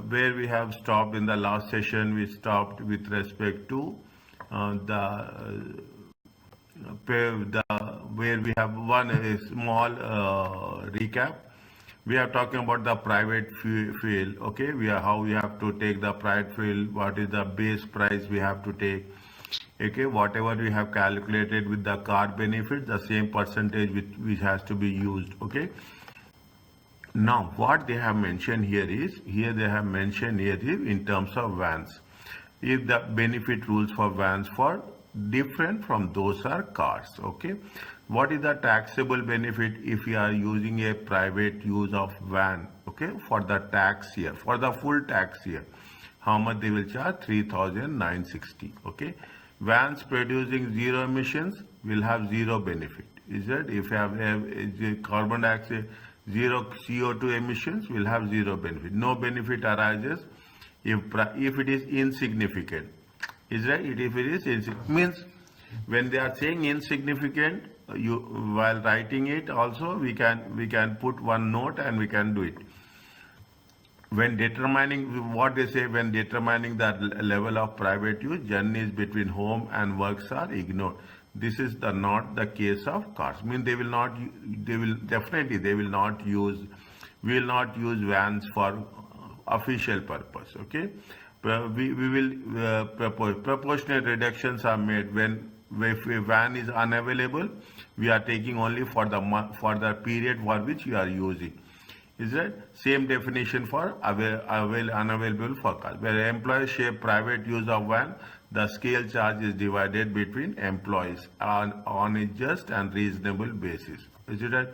where we have stopped in the last session. We stopped with respect to where we have one small recap. We are talking about the private fuel. Okay, how we have to take the private fuel. What is the base price we have to take? Okay, whatever we have calculated with the car benefit, the same percentage which has to be used. Okay. Now, what they have mentioned here is, in terms of vans. If the benefit rules for vans for different from those are cars, okay? What is the taxable benefit if you are using a private use of van, okay? For the tax year, for the full tax year, how much they will charge? 3,960, okay? Vans producing zero emissions will have zero benefit. Is that if you have a carbon dioxide, zero CO2 emissions will have zero benefit. No benefit arises if it is insignificant. Is right? If it is insignificant, means when they are saying insignificant, while writing it also we can put one note and we can do it. When determining what they say, when determining the level of private use, journeys between home and works are ignored. This is not the case of cars. I mean, they will not use vans for official purpose. Okay, we will proportionate reductions are made when if a van is unavailable. We are taking only for the period for which you are using. Is that same definition for unavailable for cars? Where employees share private use of van, the scale charge is divided between employees on a just and reasonable basis. Is it right?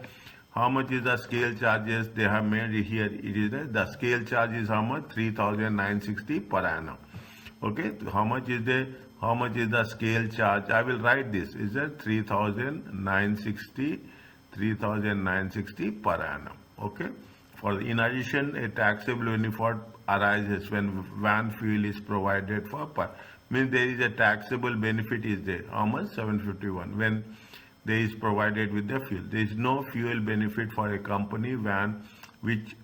How much is the scale charges they have made here? It is that the scale charge is how much? 3,960 per annum. Okay, how much is the scale charge? I will write this. Is that 3,960 per annum? Okay. In addition, a taxable benefit arises when van fuel is provided for. Means there is a taxable benefit is there. How much? 751 when there is provided with the fuel. There is no fuel benefit for a company van which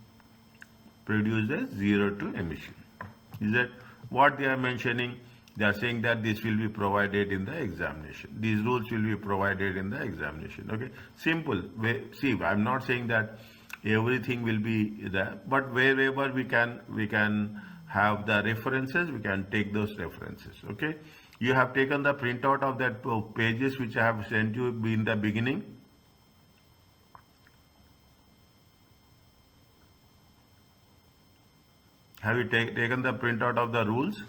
produces zero to emission. Is that what they are mentioning? They are saying that this will be provided in the examination. These rules will be provided in the examination. Okay, simple. See, I'm not saying that everything will be there, but wherever we can have the references, we can take those references. Okay, you have taken the printout of that pages which I have sent you in the beginning. Have you taken the printout of the rules,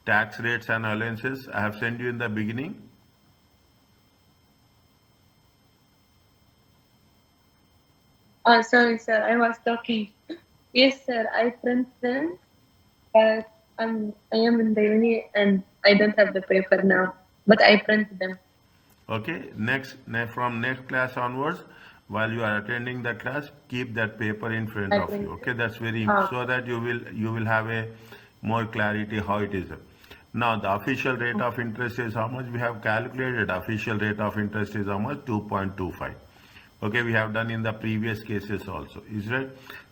tax rates and allowances? I have sent you in the beginning. Oh, sorry, sir. I was talking. Yes, sir. I print them, but I am in the uni and I don't have the paper now. But I print them. Okay. From next class onwards, while you are attending the class, keep that paper in front of you. Okay, that's very important, so that you will have a more clarity how it is. Now the official rate of interest is how much we have calculated. Official rate of interest is how much? 2.25. Okay, we have done in the previous cases also. Is right?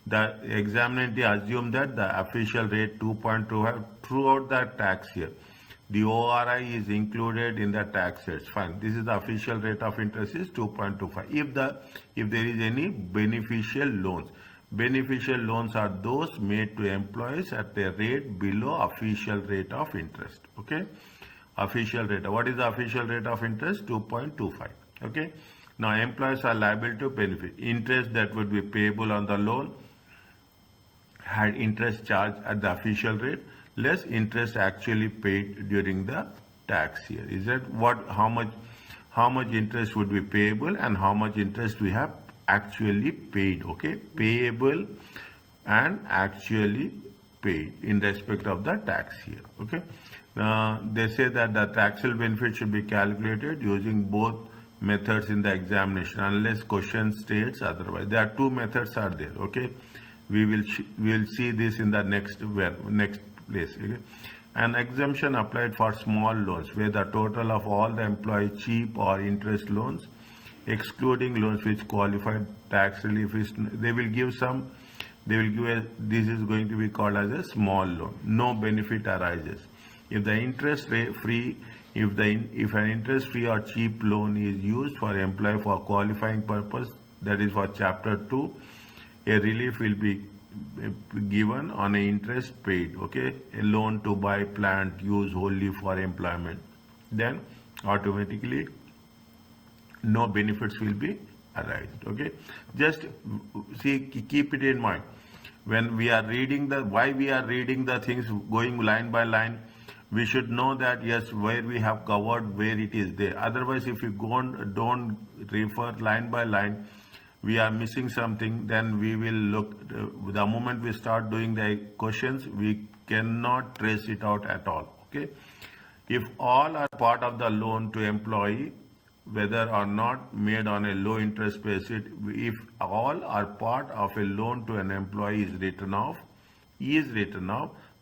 The examinant assume that the official rate 2.25 throughout the tax year. The ORI is included in the tax rates. Fine. This is the official rate of interest is 2.25. If there is any beneficial loans. Beneficial loans are those made to employees at a rate below official rate of interest. Okay, official rate. What is the official rate of interest? 2.25. Okay. Now employees are liable to benefit. Interest that would be payable on the loan had interest charged at the official rate less interest actually paid during the tax year. Is that how much interest would be payable and how much interest we have actually paid? Okay, payable and actually paid in respect of the tax year. Okay, they say that the taxable benefit should be calculated using both methods in the examination unless question states otherwise. There are two methods are there. Okay, we will see this in the next place. Okay? An exemption applied for small loans where the total of all the employee cheap or interest loans excluding loans which qualified tax relief is, they will give some they will give a, this is going to be called as a small loan. No benefit arises. If the interest rate free, if an interest free or cheap loan is used for employee for qualifying purpose, that is for chapter 2, a relief will be given on a interest paid, okay, a loan to buy plant used wholly for employment, then automatically no benefits will be arised, okay. Just see, keep it in mind when we are reading the, why we are reading the things going line by line. We should know that yes, where we have covered, where it is there. Otherwise, if you don't refer line by line, we are missing something. Then we will look, the moment we start doing the questions, we cannot trace it out at all, okay. If all are part of the loan to employee, whether or not made on a low interest basis, if all are part of a loan to an employee is written off,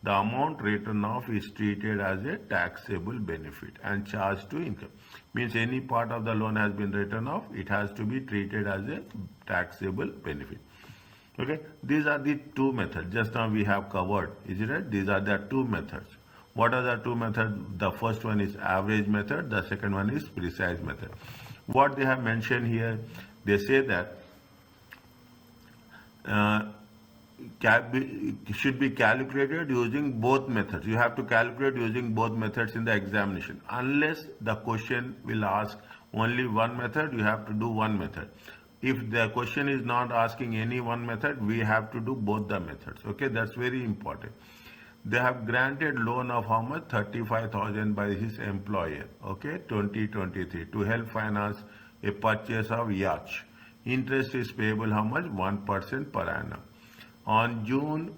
the amount written off is treated as a taxable benefit and charged to income. Means any part of the loan has been written off, it has to be treated as a taxable benefit. Okay, these are the two methods. Just now we have covered, is it right? These are the two methods. What are the two methods? The first one is average method, the second one is precise method. What they have mentioned here, they say that should be calculated using both methods. You have to calculate using both methods in the examination. Unless the question will ask only one method, you have to do one method. If the question is not asking any one method, we have to do both the methods. Okay, that's very important. They have granted loan of how much? 35,000 by his employer, okay, 2023, to help finance a purchase of yacht. Interest is payable how much? 1% per annum. On June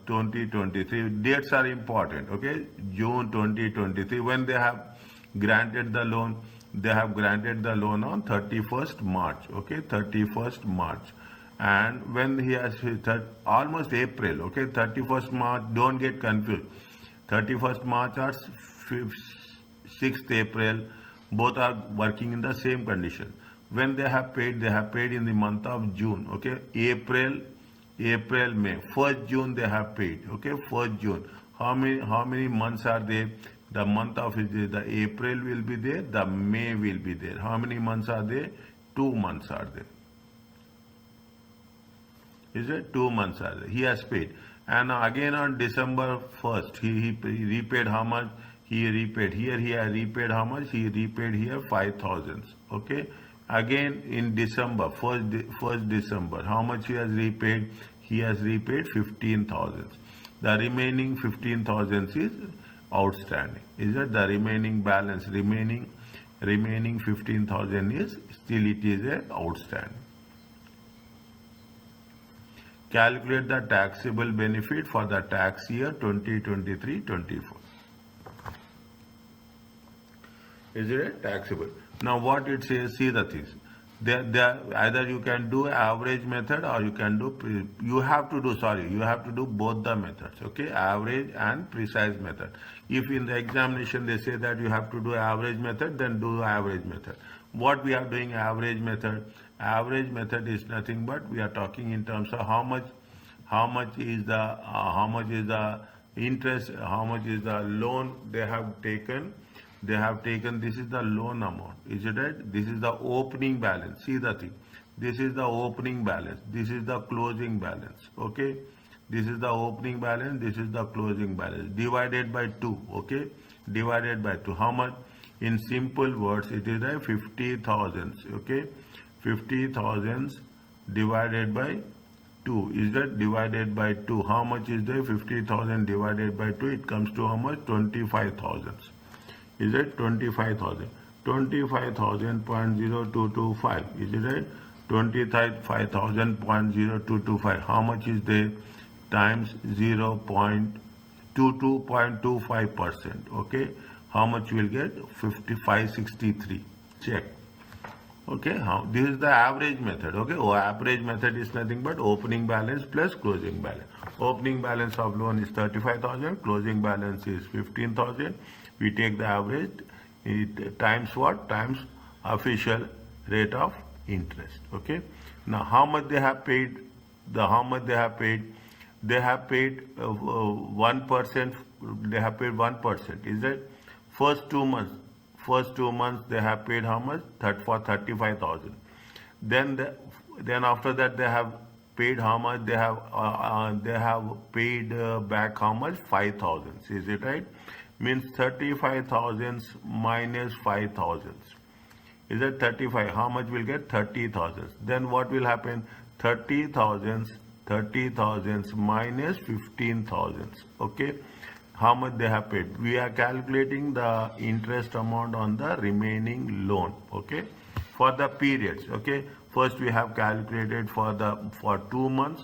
2023, dates are important, okay, June 2023, when they have granted the loan, they have granted the loan on 31st March, okay, 31st March. And when he has almost April, okay, 31st March, don't get confused. 31st March or 6th April, both are working in the same condition. When they have paid in the month of June, okay, April, May. 1st June they have paid, okay, 1st June. How many months are there? The month of the April will be there, the May will be there. How many months are there? 2 months are there. Is it 2 months are there? He has paid. And again on December 1st, he repaid how much? He repaid. Here he has repaid how much? He repaid here 5,000. Okay. Again in December, 1st December, how much he has repaid? He has repaid 15,000. The remaining 15,000 is outstanding. Is it the remaining balance? Remaining 15,000 is still it is a outstanding. Calculate the taxable benefit for the tax year 2023-24. Is it taxable? Now what it says, see the things. Either you can do average method or you can do, you have to do both the methods, okay, average and precise method. If in the examination they say that you have to do average method, then do average method. What we are doing average method? Average method is nothing but we are talking in terms of how much is the interest, how much is the loan they have taken. This is the loan amount, is it right? This is the opening balance. See the thing. This is the opening balance. This is the closing balance. Okay. This is the opening balance. This is the closing balance. Divided by 2. Okay. Divided by 2. How much? In simple words, it is a 50,000. Okay. 50,000 divided by 2. Is that divided by 2? How much is there? 50,000 divided by 2. It comes to how much? 25,000. Is it 25,000? 25,000.0225. Is it right? 25,000.0225. How much is there? Times 0.22.25%. Okay. How much you will get? 5563. Check. Okay. This is the average method. Okay. Average method is nothing but opening balance plus closing balance. Opening balance of loan is 35,000. Closing balance is 15,000. We take the average, it times what? Times official rate of interest. Okay. Now, how much they have paid? the how much they have paid. They have paid 1%. They have paid 1%. Is that first 2 months? First 2 months they have paid how much? For 35,000. Then after that they have paid how much? They have paid back how much? 5,000. Is it right? Means 35,000 minus 5,000. Is that 35? How much will get? 30,000. Then what will happen? 30,000 minus 15,000. Okay. How much they have paid? We are calculating the interest amount on the remaining loan. Okay. For the periods. Okay. First we have calculated for 2 months.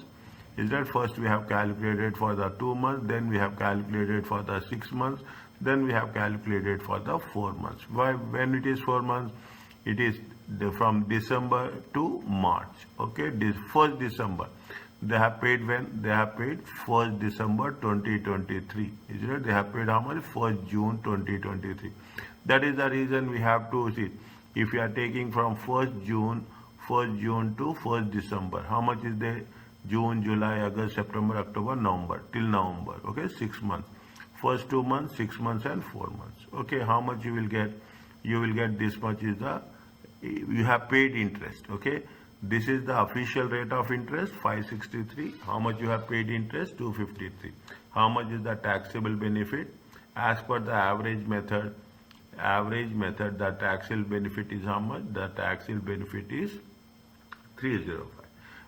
Is that first we have calculated for the 2 months, then we have calculated for the 6 months, then we have calculated for the 4 months. Why? When it is 4 months, it is from December to March. Okay, this 1st December. They have paid when? They have paid 1st December 2023. Is it? They have paid how much? 1st June 2023. That is the reason we have to see. If you are taking from 1st June to 1st December, how much is there? June, July, August, September, October, November, till November. Okay, 6 months. First 2 months, 6 months, and 4 months. Okay, how much you will get? You will get this much is you have paid interest. Okay, this is the official rate of interest, 563. How much you have paid interest? 253. How much is the taxable benefit? As per the average method, the taxable benefit is how much? The taxable benefit is 305.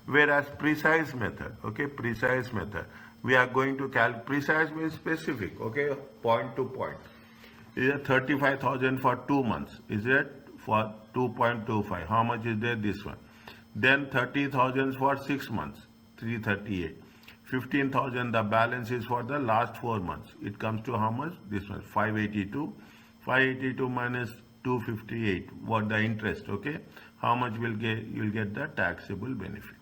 Whereas precise method, okay, precise method, we are going to calculate. Precise means specific, okay, point to point. Is it 35,000 for 2 months? Is it for 2.25? How much is there? This one. Then 30,000 for 6 months, 338. 15,000, the balance is for the last 4 months. It comes to how much? This one, 582. 582 minus 258. What the interest? Okay, how much will get? You'll get the taxable benefit.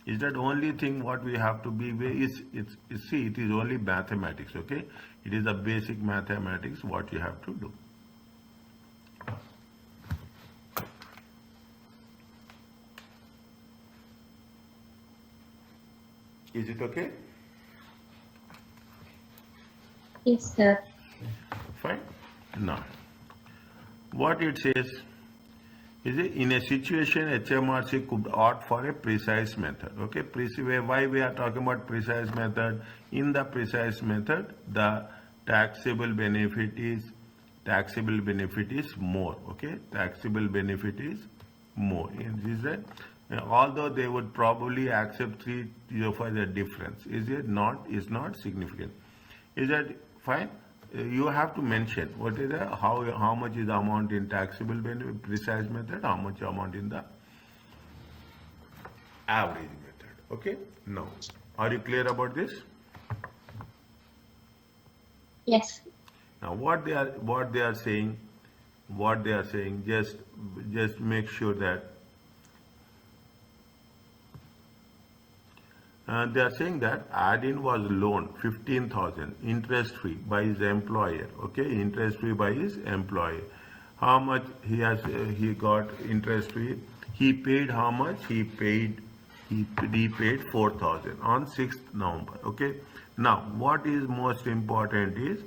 Is that only thing what we have to be? See, it is only mathematics. Okay, it is the basic mathematics what you have to do. Is it okay? Yes, sir. Fine. Now, what it says is in a situation HMRC could opt for a precise method. Okay, why we are talking about precise method? In the precise method, the taxable benefit is more. Okay, taxable benefit is more. Is that? Although they would probably accept 305 the difference, is it not? Is not significant. Is that fine? You have to mention what is the how much is the amount in taxable benefit precise method, how much amount in the average method. Okay. Now, are you clear about this? Yes. Now, what they are saying, just make sure that. They are saying that Adin was loaned 15,000 interest free by his employer. Okay, interest free by his employer. How much he got interest free? He paid how much? He paid 4,000 on 6th November. Okay. Now, what is most important is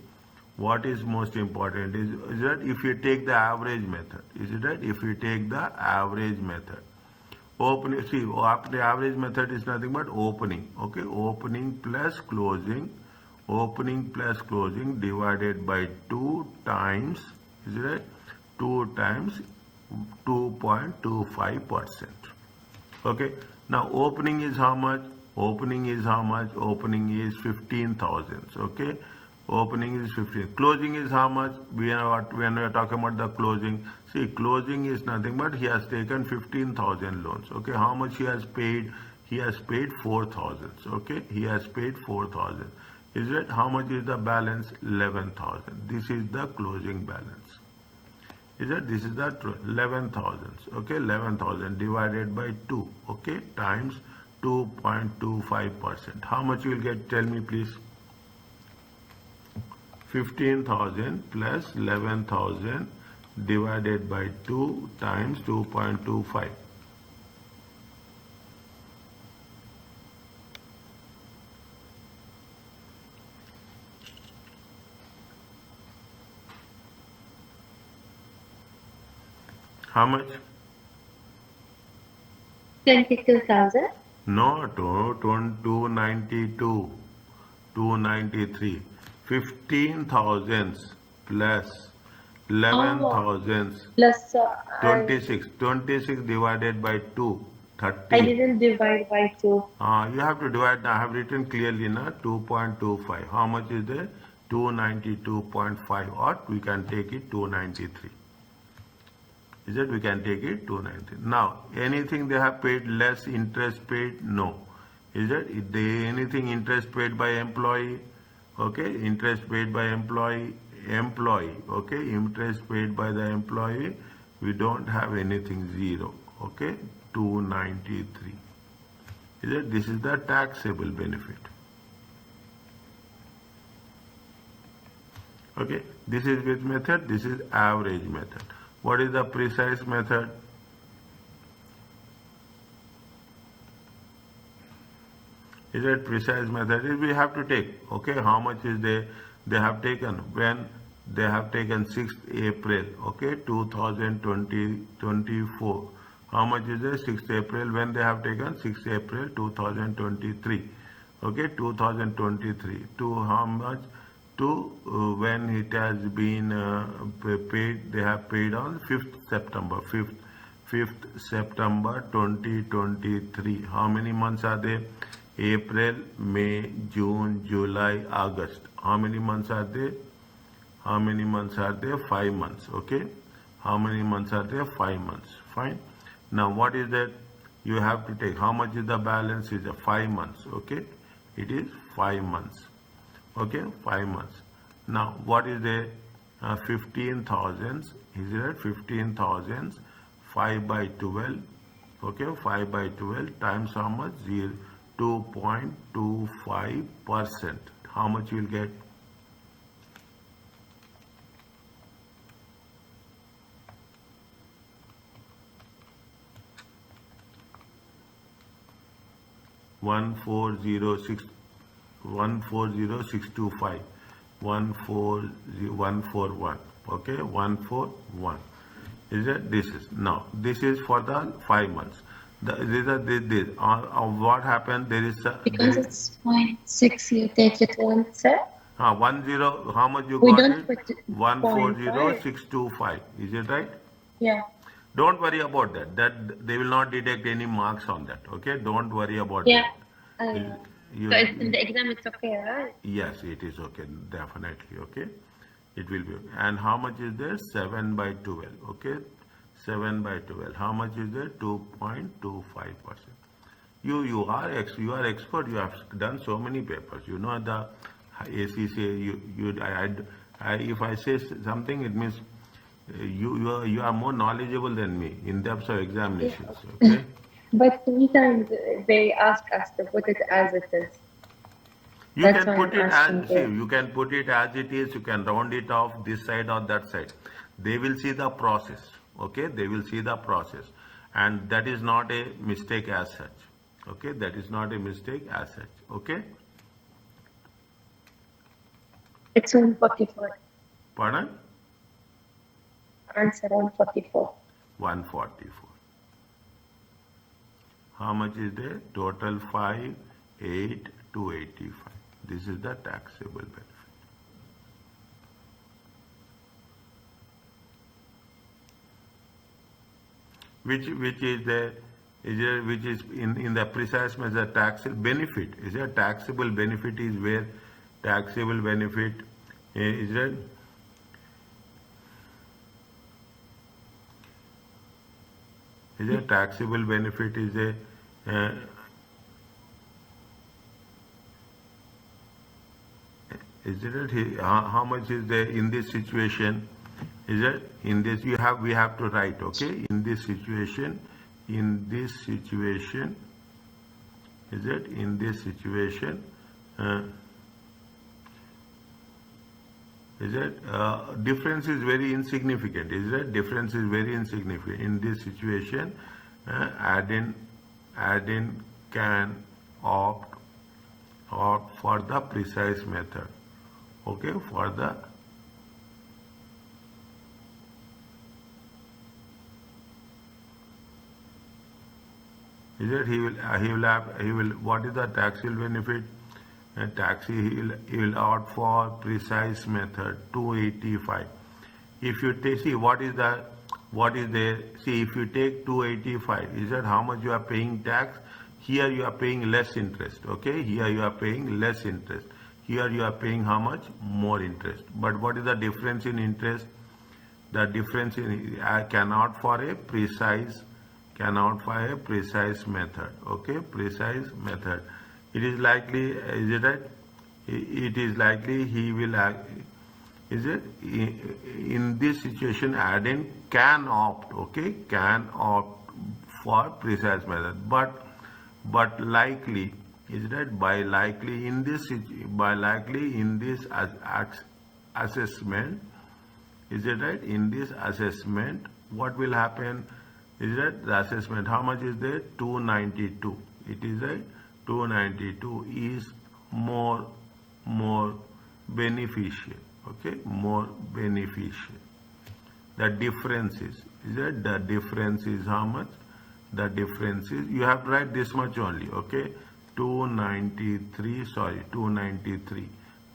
that if you take the average method, is it right? If you take the average method. The average method is nothing but opening. Okay, opening plus closing divided by 2 times, is it right? 2 times 2.25%. Okay, now opening is how much? Opening is 15,000. Okay, opening is 15. Closing is how much? When we are talking about the closing, see, closing is nothing but he has taken 15,000 loans. Okay, how much he has paid? He has paid 4,000. Okay, he has paid 4,000. Is it? How much is the balance? 11,000. This is the closing balance. Is it? This is the 11,000. Okay, 11,000 divided by 2. Okay, times 2.25%. How much you will get? Tell me, please. 15,000 plus 11,000 divided by 2 times 2.25. How much? 22,000. No, 292, 293. 15,000 plus Oh, 11,000. plus 26. 26 divided by 2. I 30. didn't divide by 2. You have to divide. I have written clearly na 2.25. How much is there? 292.5, or we can take it 293. Is it? We can take it 290. Now, anything they have paid less interest paid? No. Is it? If they anything interest paid by employee? Okay, interest paid by employee. Okay, interest paid by the employee. We don't have anything, zero. Okay, 293. Is it? This is the taxable benefit. Okay, this is which method? This is average method. What is the precise method? Is it precise method? Is we have to take, okay, how much is they have taken when they have taken 6th April, okay, 2024. How much is there? 6th April, when they have taken 6th April 2023, okay, 2023, to how much? To when it has been paid, they have paid on 5th September, 5th September 2023. How many months are there? April, May, June, July, August. How many months are there? How many months are there? 5 months, okay? How many months are there? 5 months, fine. Now what is that? You have to take, how much is the balance? Is 5 months, okay? It is 5 months. Okay, 5 months. Now, what is the 15,000? Is it 15,000? 5 by 12. Okay, 5 by 12 times how much? 2.25%. How much you will get? One four zero six 140,625, 141, okay, 141. Is it? This is now. This is for the 5 months. This. What happened? Because it's 0.6, you take it one set. 10. How much you We got don't it? put it 0.5. 140,625. Is it right? Yeah. Don't worry about that. That they will not deduct any marks on that. Okay. Don't worry about Yeah. that. You, So it's in the exam, it's okay, right? yes, it is okay, definitely, okay. It will be okay. And how much is there? 7 by 12, okay. 7 by 12. How much is there? 2.25%. You are expert. You have done so many papers. You know the ACCA. If I say something, it means you are more knowledgeable than me in depth of examinations. Yeah. Okay. But sometimes they ask us to put it as it is. You That's can why I'm put it asking as, see, you. you can put it as it is, you can round it off this side or that side. They will see the process, okay? They will see the process. And that is not a mistake as such, okay? That is not a mistake as such, okay? It's 144. Pardon? Answer 144. 144. How much is there? Total 5, 8, 285. This is the taxable benefit. Which is the which is in the precise measure taxable benefit. Is a taxable benefit is where taxable benefit is it? Is a taxable benefit is a is it how much is there in this situation? Is it in this we have to write, okay, in this situation, is it in this situation is it difference is very insignificant, is it? Difference is very insignificant in this situation. Add-in can opt for the precise method, okay, for the Is it he will what is the taxable benefit? And he will opt for precise method 285. If you take, see what is there, see if you take 285, is that how much you are paying tax? Here you are paying less interest, okay? Here you are paying less interest. Here you are paying how much? More interest. But what is the difference in interest? The difference in cannot for a precise method, okay? Precise method. It is likely, is it right? It is likely he will is it in this situation adding can opt, okay, can opt for precise method, but likely, is that by likely in this assessment, is it right? In this assessment, what will happen? Is that the assessment? How much is there? 292. It is right. 292 is more beneficial. Okay, more beneficial. The difference is that the difference is how much? The difference is, you have to write this much only, okay? 293, sorry, 293.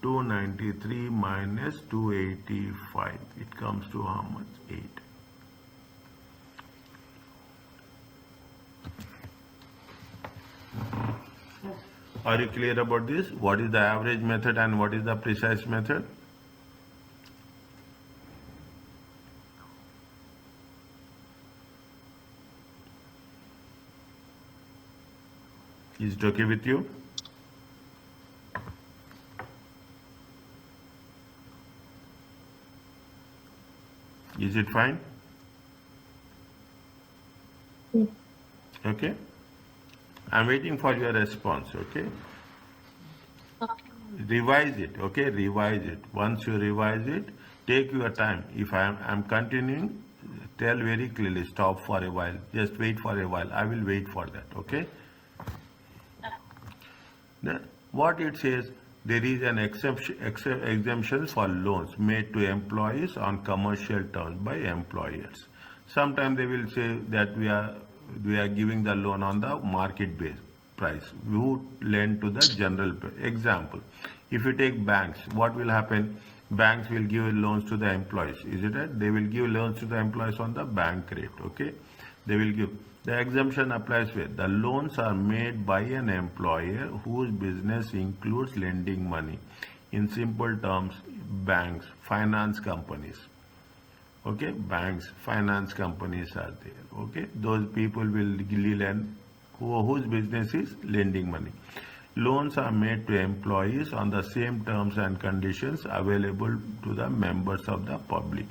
293 minus 285. It comes to how much? 8. Are you clear about this? What is the average method and what is the precise method? Is it okay with you? Is it fine? Yes. Okay. I'm waiting for your response, okay? Revise it, okay? Revise it. Once you revise it, take your time. If I'm continuing, tell very clearly, stop for a while. Just wait for a while. I will wait for that, okay? Then what it says, there is an exemption for loans made to employees on commercial terms by employers. Sometimes they will say that we are giving the loan on the market-based price. We would lend to the general example. If you take banks, what will happen? Banks will give loans to the employees. Is it right? They will give loans to the employees on the bank rate. Okay, they will give. The exemption applies where the loans are made by an employer whose business includes lending money. In simple terms, banks, finance companies. Okay, banks, finance companies are there. Okay, those people will lend whose business is lending money. Loans are made to employees on the same terms and conditions available to the members of the public.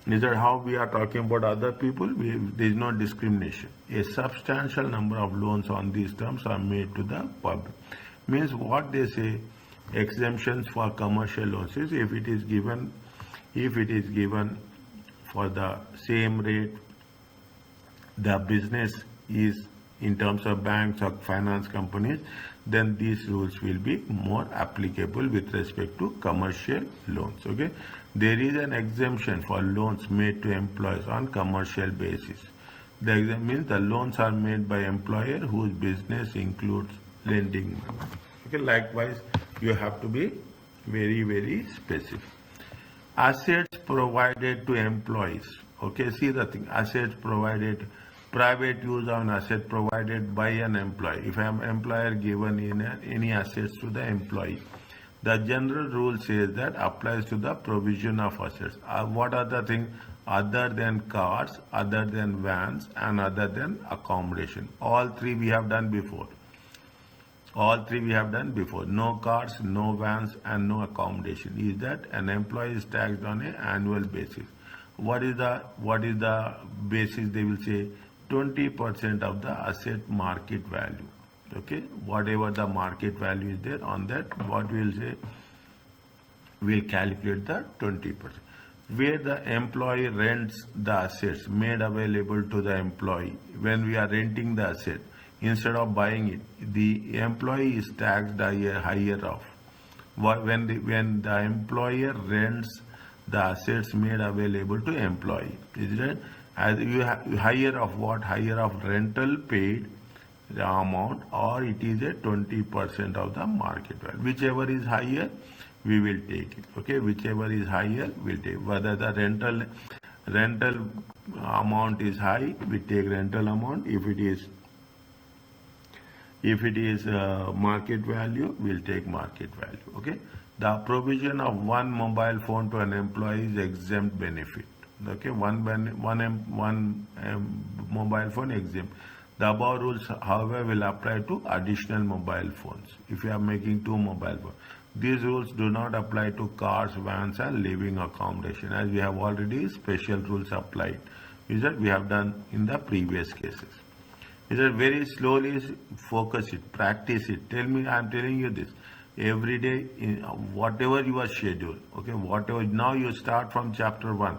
Is that how we are talking about other people? There is no discrimination. A substantial number of loans on these terms are made to the public. Means what they say, exemptions for commercial loans is if it is given for the same rate, the business is in terms of banks or finance companies, then these rules will be more applicable with respect to commercial loans. Okay, there is an exemption for loans made to employees on commercial basis. The exemption means the loans are made by employer whose business includes lending money. Okay, likewise, you have to be very specific. Assets provided to employees. Okay, see the thing, assets provided, private use of an asset provided by an employee. If I am employer given any assets to the employee, the general rule says that applies to the provision of assets. What are the things other than cars, other than vans, and other than accommodation? All three we have done before. All three we have done before. No cars, no vans, and no accommodation. Is that an employee is taxed on an annual basis? What is the basis? They will say 20% of the asset market value. Okay, whatever the market value is there, on that what we will say, we'll calculate the 20%. Where the employee rents the assets made available to the employee, when we are renting the asset, instead of buying it, the employee is taxed higher off. When the employer rents the assets made available to employee, is it? as you have higher of what? Higher of rental paid the amount, or it is a 20% of the market value. Whichever is higher, we will take it. Okay, whichever is higher, we'll take. Whether the rental amount is high, we take rental amount. If it is market value, we'll take market value. Okay. The provision of one mobile phone to an employee is exempt benefit. Okay, one mobile phone exempt. The above rules, however, will apply to additional mobile phones if you are making two mobile phones. These rules do not apply to cars, vans, and living accommodation, as we have already special rules applied. Is that we have done in the previous cases. Is that very slowly focus it, practice it. Tell me, I am telling you this every day, in whatever your schedule. Okay, whatever. Now you start from chapter 1.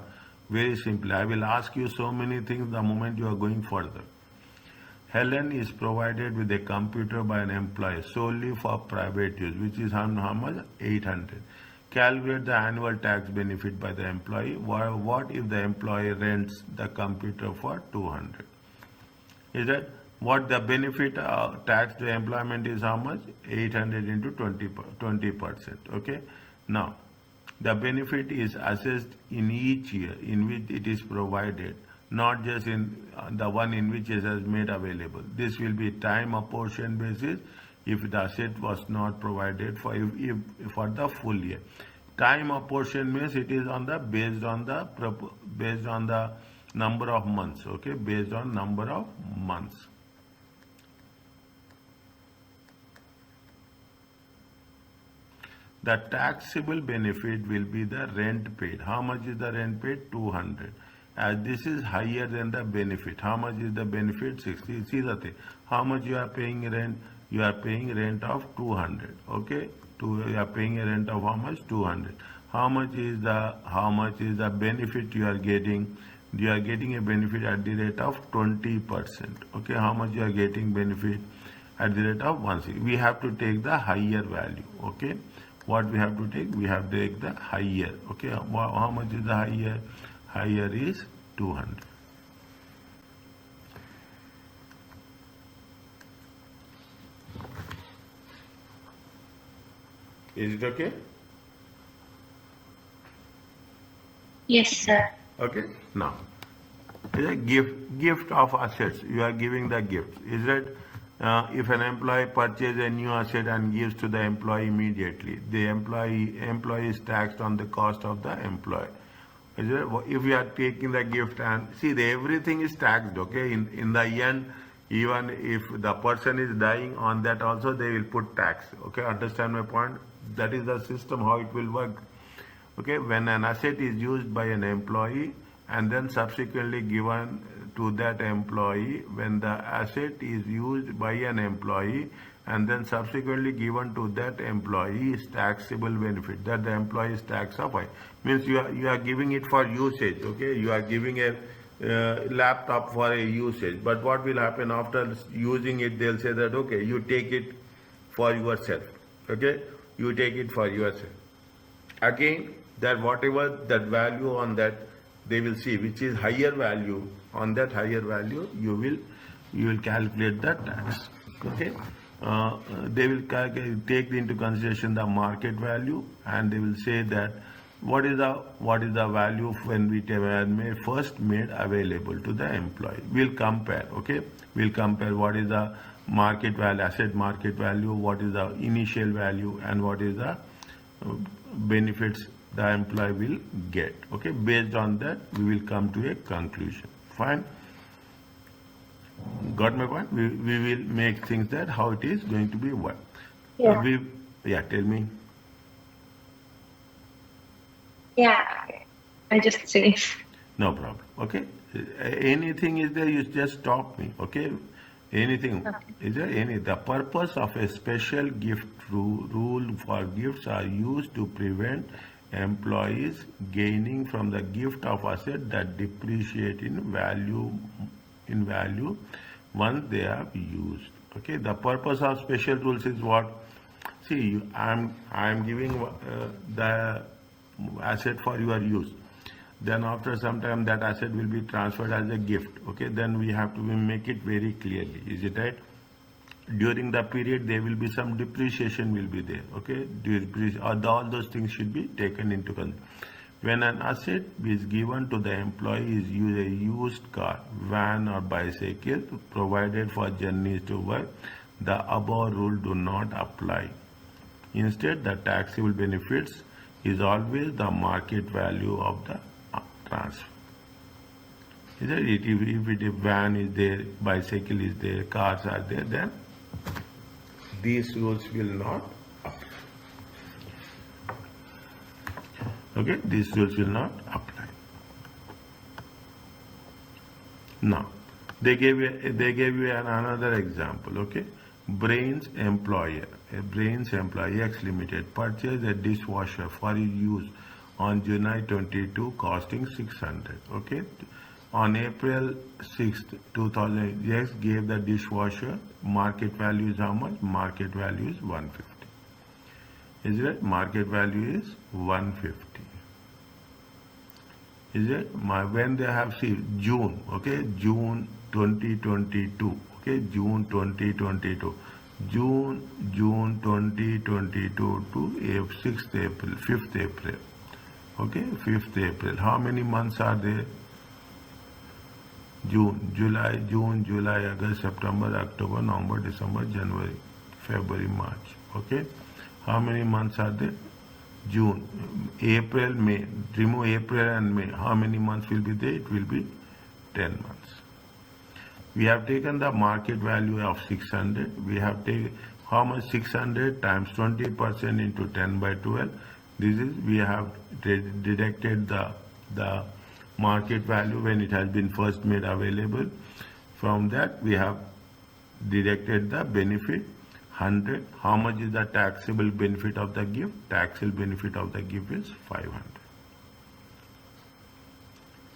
Very simply, I will ask you so many things the moment you are going further. Helen is provided with a computer by an employee solely for private use, which is how much? 800. Calculate the annual tax benefit by the employee. What if the employee rents the computer for 200? Is that what the benefit tax to employment is? How much? 800 into 20%. Okay. Now, the benefit is assessed in each year in which it is provided, not just in the one in which it is made available. This will be time apportion basis if the asset was not provided for the full year. Time apportion means it is on the based on the number of months. Okay, based on number of months. The taxable benefit will be the rent paid. How much is the rent paid? 200. As this is higher than the benefit. How much is the benefit? 60. See the thing. How much you are paying rent? You are paying rent of 200. Okay. You are paying a rent of how much? 200. How much is the benefit you are getting? You are getting a benefit at the rate of 20%. Okay. How much you are getting benefit? At the rate of 160. We have to take the higher value. Okay. What we have to take? We have to take the higher. Okay. How much is the higher? Higher is 200. Is it okay? Yes, sir. Okay. Now, is a gift of assets. You are giving the gift. Is that if an employee purchases a new asset and gives to the employee immediately, the employee is taxed on the cost of the employee. Is it? If you are taking the gift and see, everything is taxed. Okay. In the end, even if the person is dying, on that also they will put tax. Okay. Understand my point? That is the system how it will work. Okay. When an asset is used by an employee and then subsequently given to that employee, when the asset is used by an employee and then subsequently given to that employee is taxable benefit, that the employee is taxed of it. Means you are giving it for usage. Okay, you are giving a laptop for a usage, but what will happen after using it? They'll say that okay, you take it for yourself. Okay, you take it for yourself. Again, that whatever that value on that, they will see which is higher value. On that higher value, you will calculate the tax. Okay, they will take into consideration the market value, and they will say that what is the value when we were first made available to the employee. We'll compare. Okay, we'll compare what is the market value, asset market value, what is the initial value, and what is the benefits the employee will get. Okay, based on that, we will come to a conclusion. Fine. Got my point? We will make things that how it is going to be what. Yeah. Tell me. Yeah. I just finished. No problem. Okay. Anything is there, you just stop me. Okay. Anything. Okay. Is there any? The purpose of a special gift rule for gifts are used to prevent employees gaining from the gift of asset that depreciate in value once they are used. Okay, the purpose of special rules is what? See, I am giving the asset for your use. then after some time that asset will be transferred as a gift. Okay, then we have to make it very clearly. Is it right? During the period there will be some depreciation will be there. Okay, all those things should be taken into account. When an asset is given to the employee is a used car, van or bicycle provided for journeys to work, the above rule do not apply. Instead, the taxable benefits is always the market value of the transfer. Is that it? If a van is there, bicycle is there, cars are there, then these rules will not apply. Okay, these rules will not apply. Now, they gave you another example. Okay, Brain's employer X Limited purchased a dishwasher for use on July 22, costing 600. Okay, on April 6th, 2000, X gave the dishwasher. Market value is how much? Market value is 150. Is it? Market value is 150. Is it? When they have seen June, okay, June 2022, okay, June 2022, June 2022 to 6th April, 5th April, okay, 5th April. How many months are there? June, July, August, September, October, November, December, January, February, March, okay. How many months are there? June, April, May. Remove April and May. How many months will be there? It will be 10 months. We have taken the market value of 600. We have taken how much? 600 times 20% into 10 by 12. This is, we have deducted the market value when it has been first made available. From that, we have deducted the benefit. 100. How much is the taxable benefit of the gift? Taxable benefit of the gift is 500.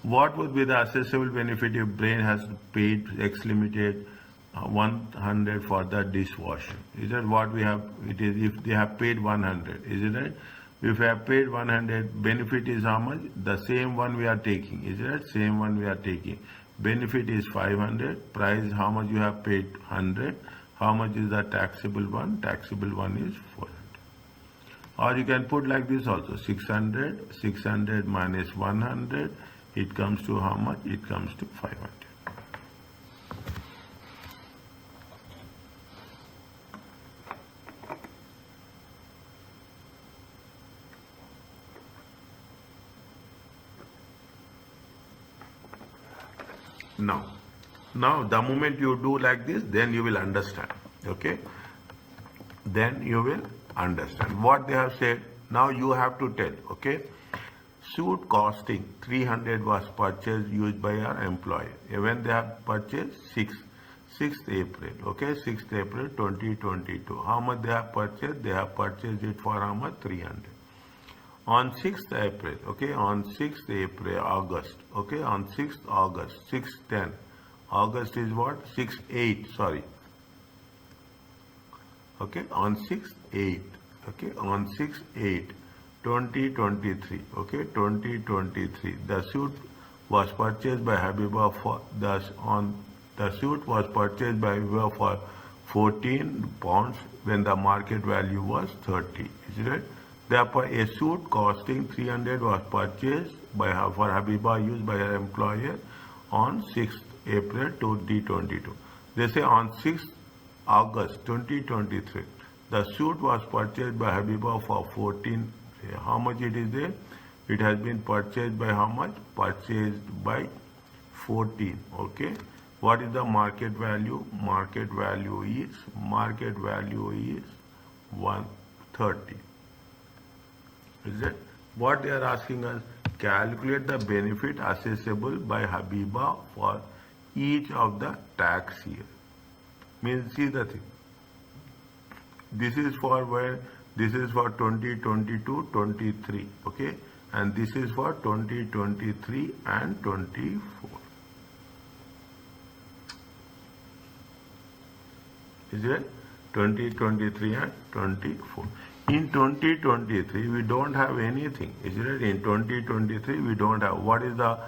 What would be the assessable benefit if Brain has paid X Limited 100 for the dishwasher? Is that what we have? It is if they have paid 100. Is it right? If we have paid 100, benefit is how much? The same one we are taking. Is it right? Same one we are taking. Benefit is 500. Price, how much you have paid? 100. How much is the taxable one? Taxable one is 400. Or you can put like this also. 600 minus 100. It comes to how much? It comes to 500. Now the moment you do like this, then you will understand. Okay, then you will understand what they have said. Now you have to tell. Okay, suit costing 300 was purchased used by our employer when they have purchased 6th April. Okay, 6th April 2022. How much they have purchased? They have purchased it for how much? 300. On 6th April, okay, on 6th April, August, okay, on 6th August, 6/10, August is what? 6/8, sorry. Okay, on 6/8, okay, on 6/8, 2023, okay, 2023, the suit was purchased by Habiba for, the suit was purchased by Habiba for 14 pounds when the market value was 30, is it right? Therefore, a suit costing 300 was purchased by her for Habiba used by her employer on 6th April 2022. They say on 6th August 2023, the suit was purchased by Habiba for 14. How much it is there? It has been purchased by how much? Purchased by 14. Okay. What is the market value? Market value is 130. Is it? What they are asking us? Calculate the benefit assessable by Habiba for each of the tax year. Means, see the thing. This is for where? This is for 2022-23. Okay, and this is for 2023 and 24. Is it? 2023 and 24. In 2023, we don't have anything. Is it right? In 2023, we don't have. What is the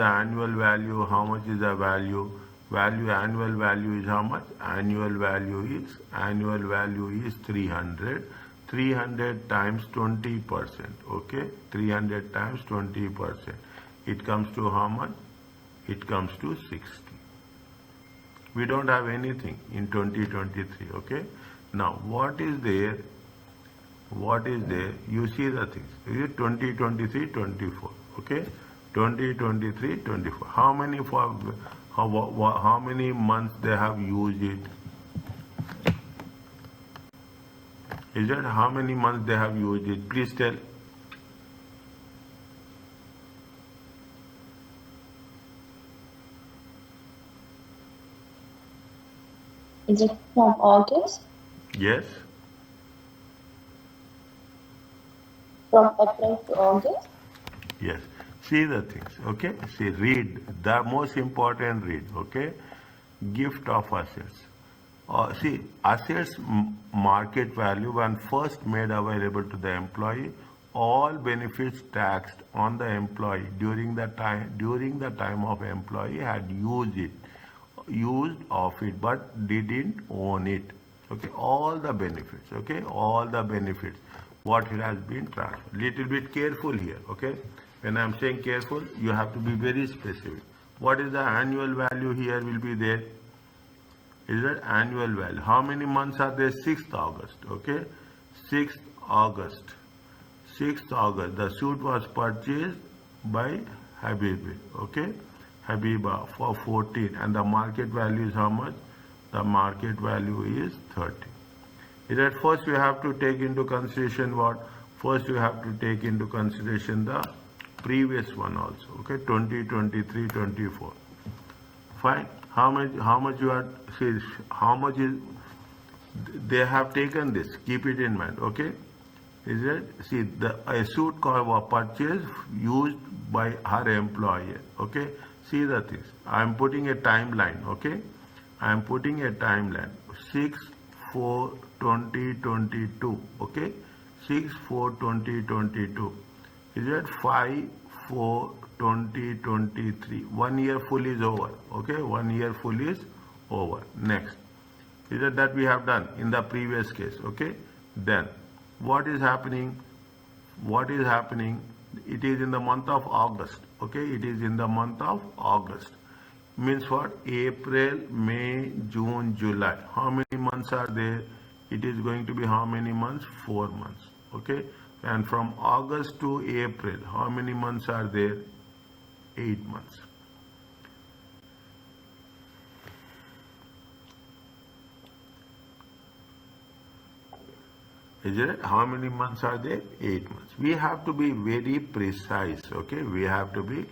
annual value? How much is the value? Annual value is how much? Annual value is 300. 300 times 20%. Okay, 300 times 20%. It comes to how much? It comes to 60. We don't have anything in 2023. Okay. Now, what is there? You see the things. Is it 2023 24? Okay, 2023 24. How many how many months they have used it? Is it how many months they have used it? Please tell. Is it from August? Yes. From April to August? Yes. See the things. Okay. See, read the most important. Read. Okay. Gift of assets. See, assets market value when first made available to the employee, all benefits taxed on the employee during the time of employee had used of it but didn't own it. Okay, all the benefits. Okay, all the benefits. What it has been transferred. Little bit careful here. Okay, when I'm saying careful, you have to be very specific. What is the annual value here will be there? Is that annual value? How many months are there? 6th August. Okay, 6th August. 6th August. The suit was purchased by Habibi. Okay, Habiba for 14, and the market value is how much? The market value is 30. Is that first we have to take into consideration what? First we have to take into consideration the previous one also. Okay, 2023 24. Fine. How much you are, see, how much is, they have taken this, keep it in mind. Okay, is it, see, a suit was purchased used by her employer. Okay, see the things, I am putting a timeline. Okay, I am putting a timeline. 6/4/2022. Okay, 6/4/2022. Is it 5/4/2023? 1 year full is over. Okay, 1 year full is over. Next, is it that we have done in the previous case? Okay, then what is happening? What is happening? It is in the month of August. Okay, it is in the month of August. Means what? April, May, June, July. How many months are there? It is going to be how many months? 4 months. Okay, and from August to April, how many months are there? 8 months. Is it? How many months are there? 8 months. We have to be very precise. Okay, we have to be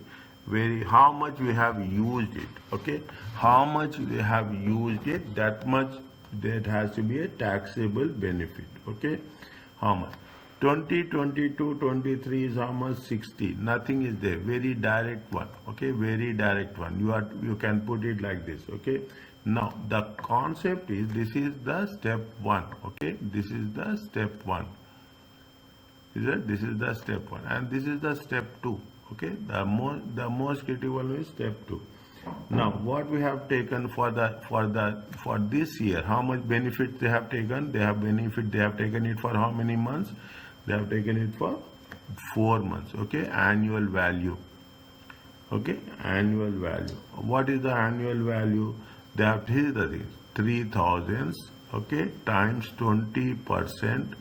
very, how much we have used it. Okay, how much we have used it, that much, that has to be a taxable benefit. Okay, how much? 2022-23 is how much? 60. Nothing is there. Very direct one. Okay, very direct one. You can put it like this. Okay, now the concept is, this is the step 1. Okay, this is the step 1. Is that this is the step 1, and this is the step 2. Okay, the most critical one is step 2. Now what we have taken for this year, how much benefit they have taken? They have taken it for how many months? They have taken it for 4 months. Okay, annual value. Okay, annual value. What is the annual value? They have, here the thing, 3,000. Okay, times 20%.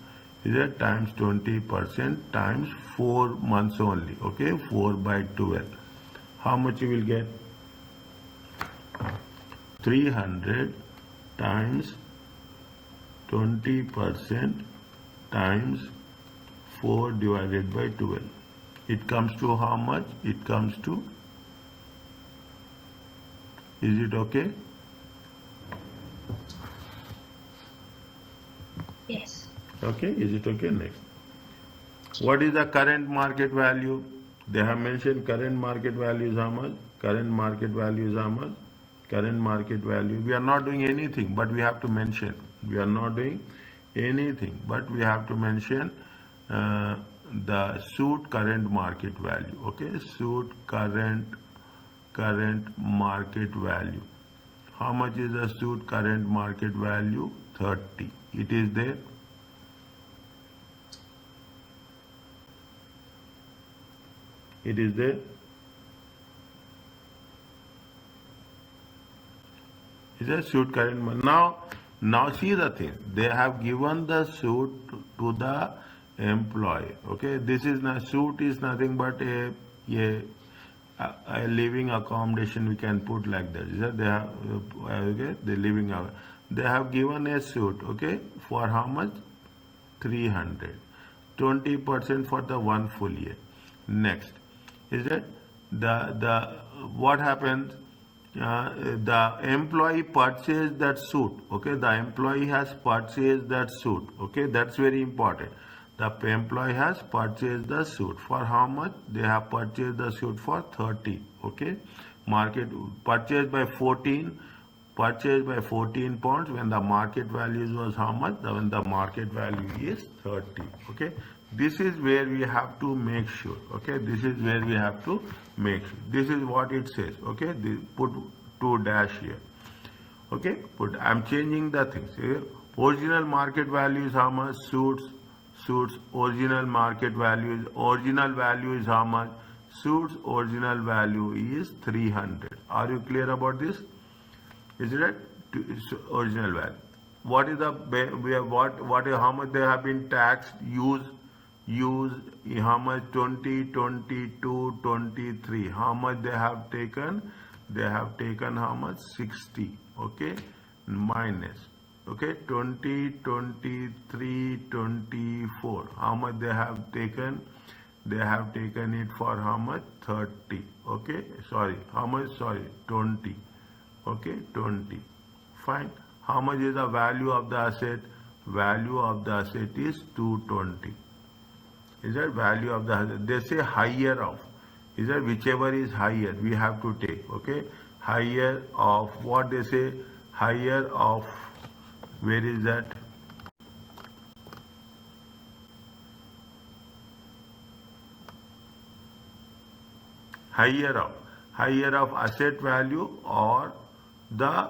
Is that times 20% times 4 months only. Okay, 4/12. How much you will get? 300 times 20% times 4/12. It comes to how much? It comes to, is it okay? Yes. Okay, is it okay? Next. What is the current market value? They have mentioned current market value is how much? Current market value is how much? Current market value. We are not doing anything, but we have to mention. We are not doing anything, but we have to mention uh, the suit current market value. Okay, suit current market value. How much is the suit current market value? 30. It is there. It is there. Is a suit current. Now see the thing. They have given the suit to the employee. Okay, this is not suit is nothing but a living accommodation. We can put like that. Is that they have okay? The living. They have given a suit. Okay, for how much? 300. 20% for the one full year. Next, is that the what happens? The employee purchased that suit. Okay, the employee has purchased that suit. Okay, that's very important. The employee has purchased the suit for how much? They have purchased the suit for 30. Okay, market purchased by 14. Purchased by 14 pounds when the market value was how much? When the market value is 30. Okay, this is where we have to make sure. Okay, this is where we have to make sure. This is what it says. Okay, put 2 dash here. Okay, I'm changing the things here. Original market value is how much? Suits original market value is how much? Suits original value is 300. Are you clear about this? Is it original value? What is the we have what is how much they have been taxed? Use how much? 20, 22, 23. How much they have taken? They have taken how much? 60. Okay, minus. Okay, 20, 23, 24. How much they have taken? They have taken it for how much? 30. Okay, sorry. How much? Sorry, 20. Okay, 20. Fine. How much is the value of the asset? Value of the asset is 220. Is that value of the asset? They say higher of. Is that whichever is higher we have to take. Okay, higher of what they say? Higher of. Where is that? Higher of asset value or the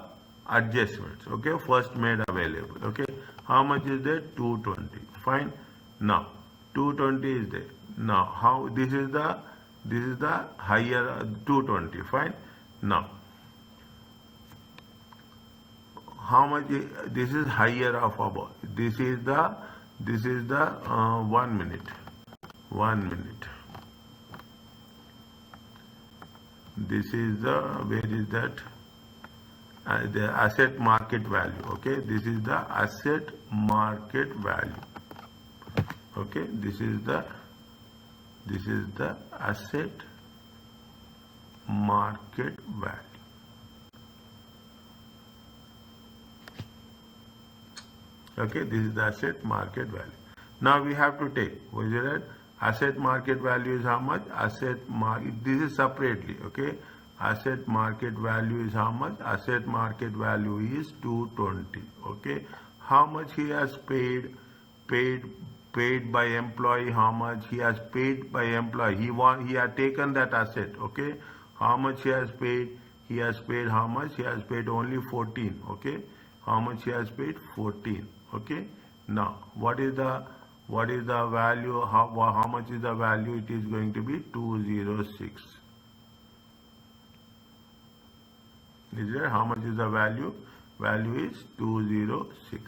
adjustments. Okay, first made available. Okay, how much is there? 220. Fine. Now 220 is there. Now how this is the higher 220. Fine. Now how much this is higher of above? This is the 1 minute. 1 minute. This is the where is that? The asset market value. Okay, this is the asset market value. Okay, this is the asset market value. Okay, this is the asset market value. Now we have to take what is it? Asset market value is how much? This is separately. Okay, asset market value is how much? Asset market value is 220. Okay, how much he has paid by employee? How much he has paid by employee? He had taken that asset. Okay, how much he has paid? He has paid how much? He has paid only 14. Okay, how much he has paid? 14. Okay, now what is the value? How much is the value? It is going to be 206. Is there how much is the value? Value is 206.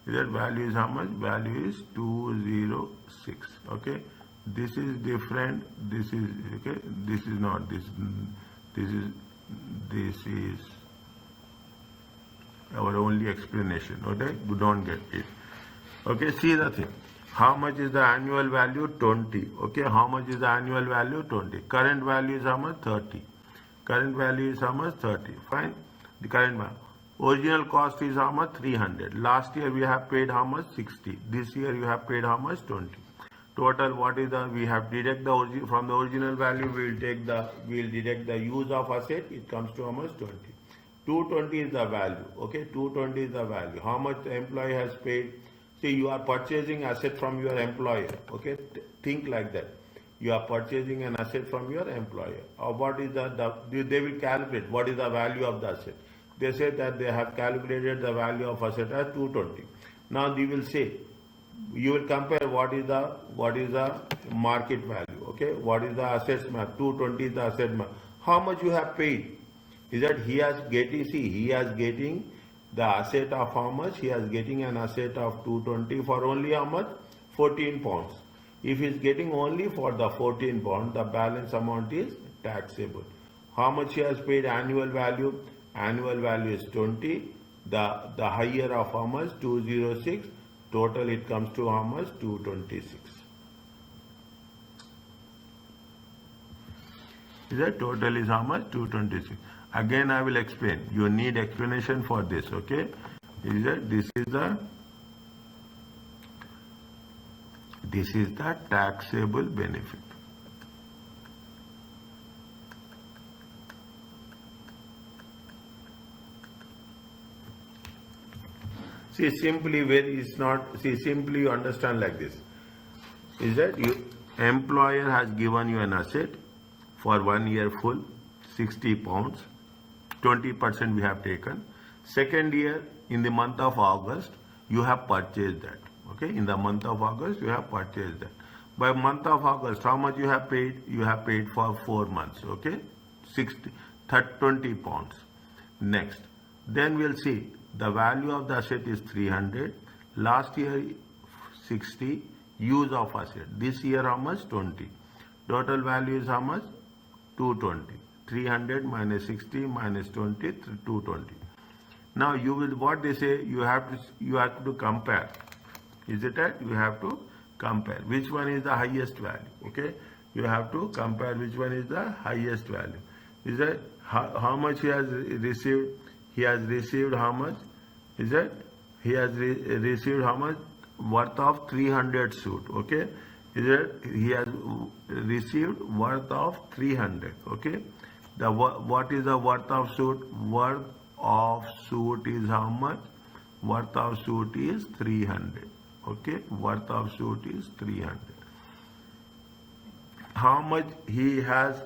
Is that value is how much? Value is 206. Okay, this is different. This is okay. This is not this. This is our only explanation. Okay, you don't get it. Okay, see the thing. How much is the annual value? 20. Okay, how much is the annual value? 20. Current value is how much? 30. Current value is how much? 30. Fine. The current value. Original cost is how much? 300. Last year we have paid how much? 60. This year you have paid how much? 20. Total what is the? We have deduct the from the original value. We'll deduct the use of asset. It comes to how much? 20. 220 is the value. Okay, 220 is the value. How much the employee has paid? See, you are purchasing asset from your employer. Okay, think like that. You are purchasing an asset from your employer. Or what is they will calculate what is the value of the asset. They say that they have calculated the value of asset as 220. Now they will say, you will compare what is the market value. Okay, what is the assets mark? 220 is the asset mark. How much you have paid? Is that he has getting the asset of how much? He is getting an asset of 220 for only how much? 14 pounds. If he is getting only for the 14 pounds, the balance amount is taxable. How much he has paid annual value? Annual value is 20. The higher of how much? 206. Total it comes to how much? 226. Is that total is how much? 226. Again I will explain. You need explanation for this, okay? Is that this is the taxable benefit. See, simply simply you understand like this. Is that employer has given you an asset for 1 year full, 60 pounds, 20% we have taken. Second year, in the month of August, you have purchased that. Okay, in the month of August, you have purchased that. By month of August, how much you have paid? You have paid for 4 months. Okay, 20 pounds. Next, then we'll see the value of the asset is 300. Last year 60. Use of asset. This year how much? 20. Total value is how much? 220. 300 minus 60 minus 20, 220. Now you will, what they say, you have to compare. Is it right? You have to compare which one is the highest value. Okay, you have to compare which one is the highest value. Is that how much he has received? He has received how much? Is that he has received how much? Worth of 300 suit. Okay, is that he has received worth of 300. Okay, what is the worth of suit? Worth of suit is how much? Worth of suit is 300. Okay, worth of suit is 300. How much he has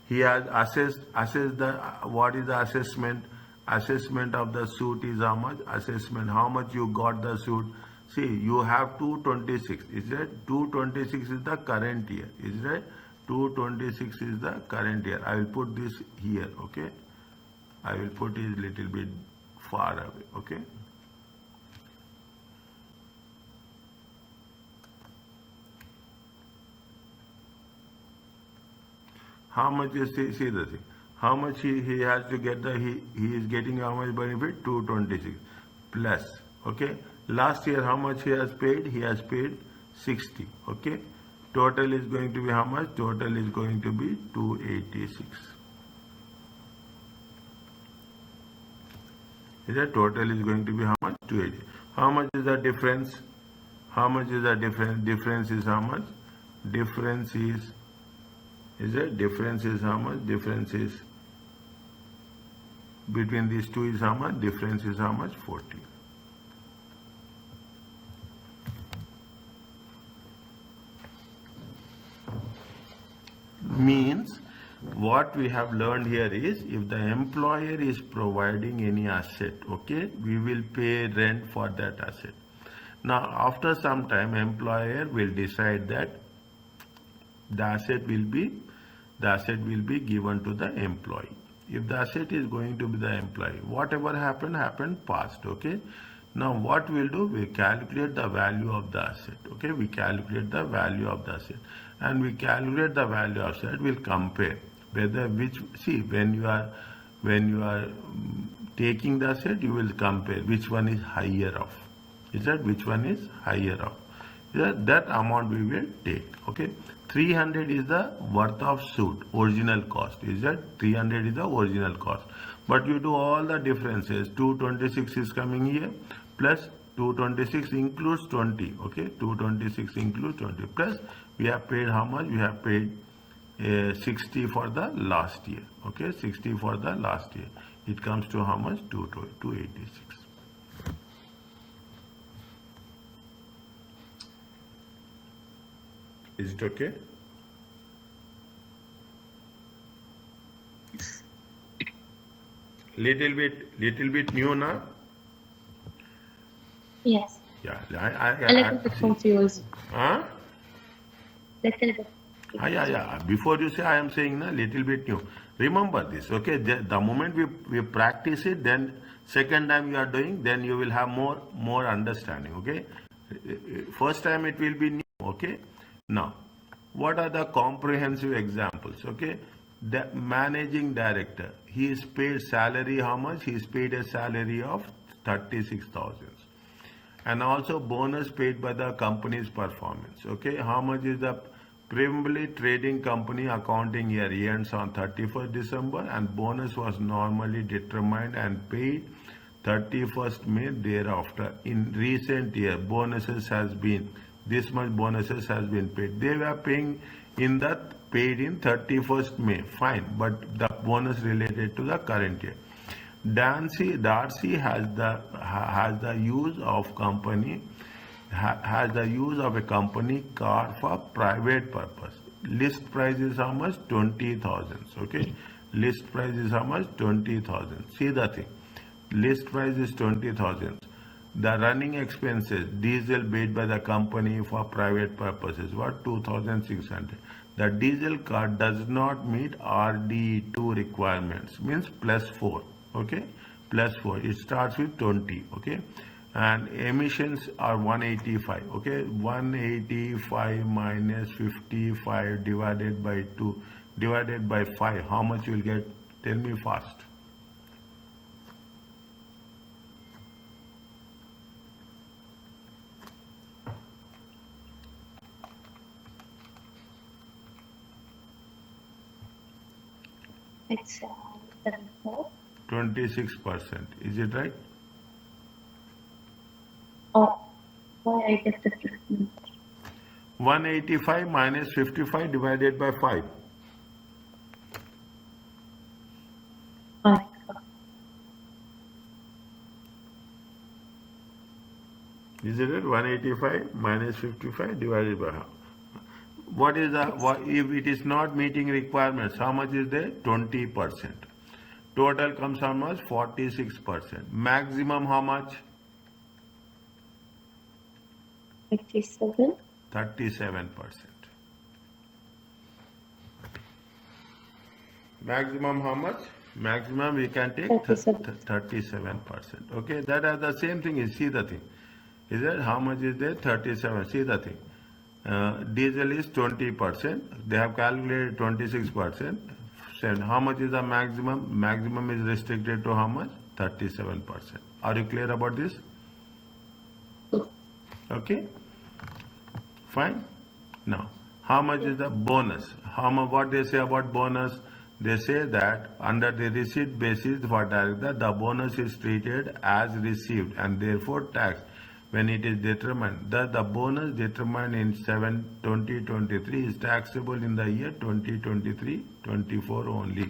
assessed the, what is the assessment? Assessment of the suit is how much? Assessment, how much you got the suit? See, you have 226. Is that 226 is the current year? Is that 226 is the current year? I will put this here. Okay, I will put it a little bit far away. Okay. How much is, see the thing, how much he has to get he is getting how much benefit? 226 plus. Okay, last year how much he has paid? He has paid 60. Okay, total is going to be how much? Total is going to be 286. Is that total is going to be how much? 280. How much is the difference? How much is the difference? Difference is how much? Difference is that difference is how much? Difference is between these two is how much? Difference is how much? 40. Means what we have learned here is, if the employer is providing any asset, okay, we will pay rent for that asset. Now after some time, employer will decide that the asset will be given to the employee. If the asset is going to be the employee, whatever happened past. Okay, now what we'll do, we calculate the value of the asset. Okay, we calculate the value of the asset, and we calculate the value of asset. We'll compare whether when you are taking the asset, you will compare which one is higher of. Is that which one is higher of? That amount we will take. Okay, 300 is the worth of suit, original cost. Is that 300 is the original cost? But you do all the differences. 226 is coming here, plus 226 includes 20. Okay, 226 includes 20, plus we have paid how much? We have paid 60 for the last year. Okay, 60 for the last year. It comes to how much? 286. Is it okay? Little bit new now. Yes. Yeah, A little bit see. confused. Huh? Little bit confused. Yeah. Before you say, I am saying na little bit new. Remember this, okay? The moment we practice it, then second time you are doing, then you will have more understanding, okay? First time it will be new, okay? Now, what are the comprehensive examples, okay? The managing director, he is paid salary, how much? He is paid a salary of 36,000, and also bonus paid by the company's performance. Okay, how much is the primarily trading company accounting year ends on 31st December, and bonus was normally determined and paid 31st May thereafter. In recent year, bonuses has been this much bonuses has been paid. They were paying in that paid in 31st May, fine, but the bonus related to the current year. Darcy has the use of company has the use of a company car for private purpose. List price is how much? 20,000. Okay, list price is how much? 20,000. See the thing. List price is 20,000. The running expenses, diesel paid by the company for private purposes, what? 2,600. The diesel car does not meet RD2 requirements, means plus 4. Okay, plus 4. It starts with 20. Okay, and emissions are 185. Okay, 185 minus 55 divided by 2 divided by 5. How much you will get? Tell me fast. It's 74. 26%. Is it right? Oh, why I get the different 185 minus 55 divided by 5. Oh, Is it right? 185 minus 55 divided by half. What is the if it is not meeting requirements? How much is there? 20%. Total comes how much? 46%. Maximum how much? 57. 37%. Maximum how much? Maximum we can take 37%. Okay, that are the same thing. Is see the thing. Is that how much is there? 37. See the thing. Diesel is 20%. They have calculated 26%. How much is the maximum? Maximum is restricted to how much? 37%. Are you clear about this? Okay. Fine. Now, how much is the bonus? What they say about bonus? They say that under the receipt basis for director, the bonus is treated as received and therefore taxed when it is determined. Thus, the bonus determined in 2023 is taxable in the year 2023-24 only.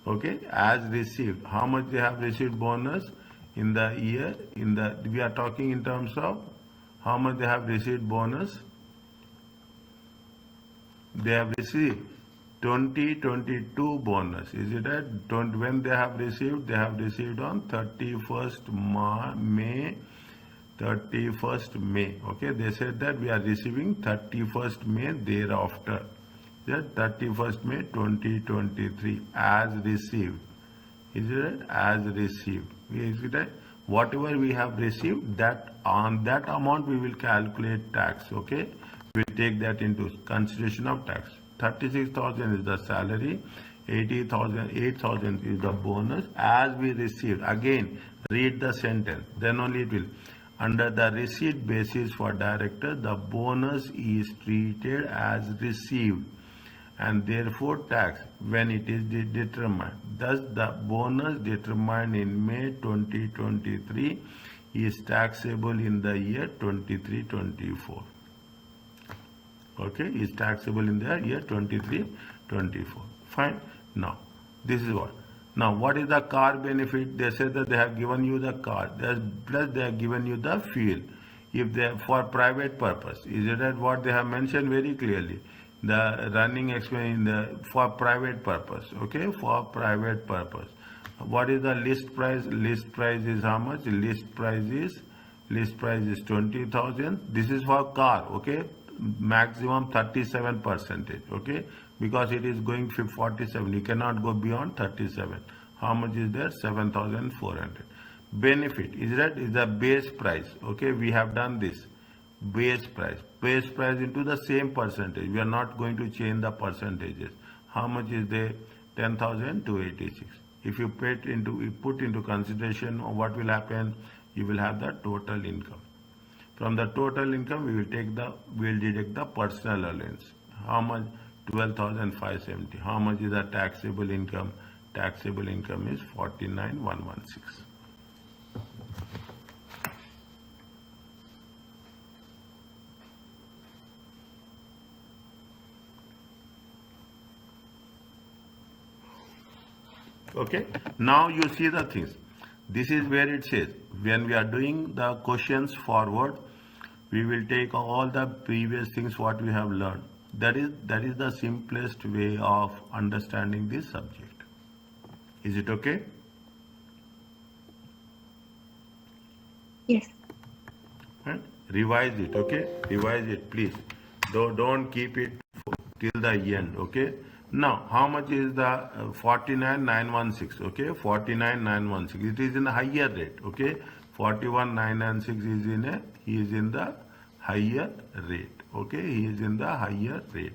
Okay, as received. How much they have received bonus in the year? We are talking in terms of how much they have received bonus. They have received 2022 bonus. Is it right? When they have received on 31st May. 31st May. Okay, they said that we are receiving 31st May thereafter. Yeah, 31st May 2023 as received. Is it right? As received. Is it right? Whatever we have received, that on that amount we will calculate tax. Okay, we'll take that into consideration of tax. 36,000 is the salary, 8,000 is the bonus as we received. Again, read the sentence, then only it will. Under the receipt basis for director, the bonus is treated as received and therefore taxed when it is determined. Thus, the bonus determined in May 2023 is taxable in the year 23-24. Okay, is taxable in the year 23-24. Fine. Now, this is what. Now, what is the car benefit? They say that they have given you the car, plus they have given you the fuel. if they for private purpose, is it that what they have mentioned very clearly? The running expense in the for private purpose, okay, for private purpose. What is the list price? List price is how much? List price is 20,000. This is for car, okay, maximum 37%, okay, because it is going 47. You cannot go beyond 37. How much is there? 7,400. Benefit is that is the base price, okay. We have done this base price into the same percentage. We are not going to change the percentages. How much is there? 10,286. If you put into consideration what will happen, you will have the total income. From the total income, we will deduct the personal allowance. How much? 12,570. How much is the taxable income? Taxable income is 49,116. Okay, now you see the things. This is where it says when we are doing the questions forward, we will take all the previous things what we have learned. That is the simplest way of understanding this subject. Is it okay? Yes. Right? Revise it, okay? Revise it, please. Don't keep it till the end, okay? Now, how much is the 49,916, okay? 49,916. It is in a higher rate, okay? 41,996 is in the higher rate, okay? He is in the higher rate.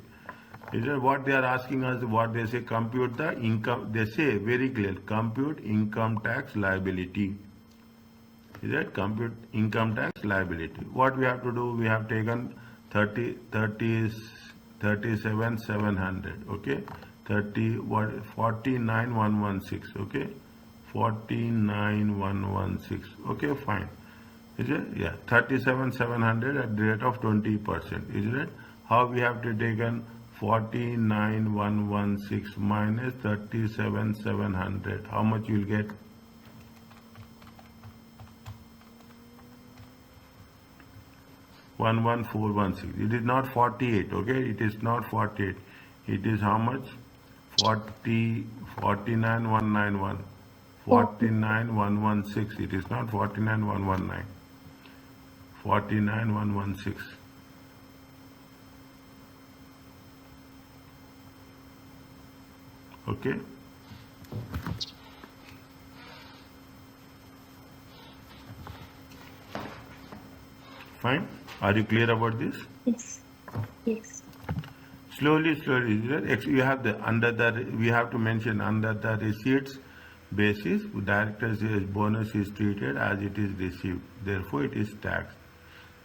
Is that what they are asking us? What they say? Compute the income. They say very clear. Compute income tax liability. Is that compute income tax liability? What we have to do? We have taken 37,700, okay, 49,116, okay, 49,116, okay, fine. Is it? Yeah, 37,700 at the rate of 20%. Is it? How we have to taken 49,116 minus 37,700? How much you will get? 11416. It is not 48, okay? It is not 48. It is how much? 49,191. 49,116. It is not 49,119. 49,116. Okay? Fine? Are you clear about this? Yes. Yes. Slowly, you have we have to mention under the receipts basis, director's bonus is treated as it is received. Therefore, it is taxed.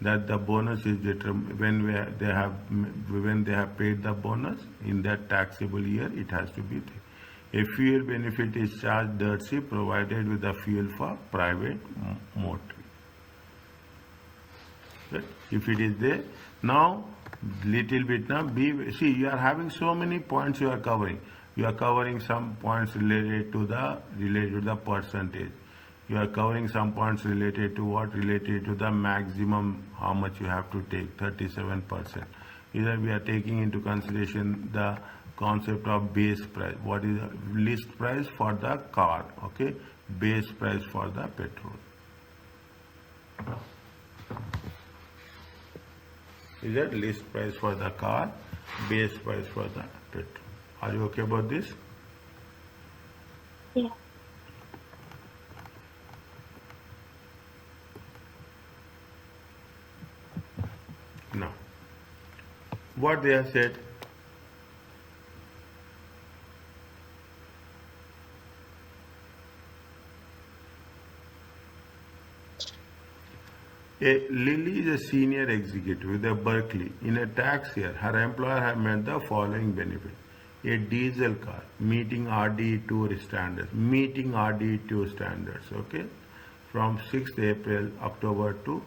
That the bonus is determined when they have paid the bonus in that taxable year, it has to be there. A fuel benefit is charged dirty provided with the fuel for private motor. Right? If it is there, now little bit now see you are having so many points you are covering. You are covering some points related to the percentage. You are covering some points related to what? Related to the maximum, how much you have to take, 37%. Either we are taking into consideration the concept of base price. What is the list price for the car? Okay, base price for the petrol. Is that list price for the car, base price for the petrol? Are you okay about this? Yeah. Now, what they have said, Lily is a senior executive with a Berkeley. In a tax year, her employer have met the following benefit. A diesel car meeting RDE2 standards, okay, from 6th April, October to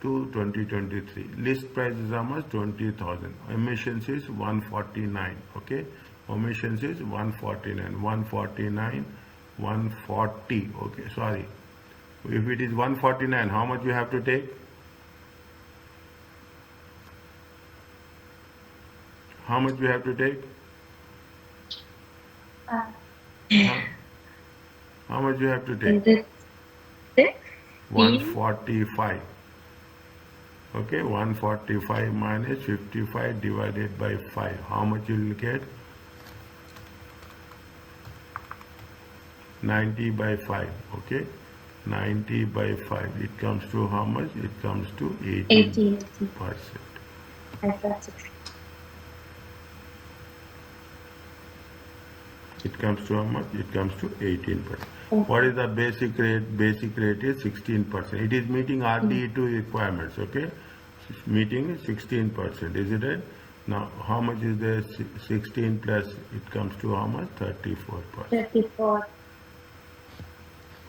2023. List price is how much? 20,000. Emissions is 149, okay. Emissions is 149, 140, okay, sorry. If it is 149, how much you have to take? How much we have to take? Uh, Huh? How much you have to take? 106. 145. Okay, 145 minus 55 divided by 5. How much you will get? 90 by 5. Okay, 90 by 5. It comes to how much? It comes to 18%. It comes to how much? It comes to 18%. What is the basic rate? Basic rate is 16%. It is meeting RDE2 requirements, okay? Meeting 16%, is it right? Now, how much is there? 16 plus, it comes to how much? 34%. 34.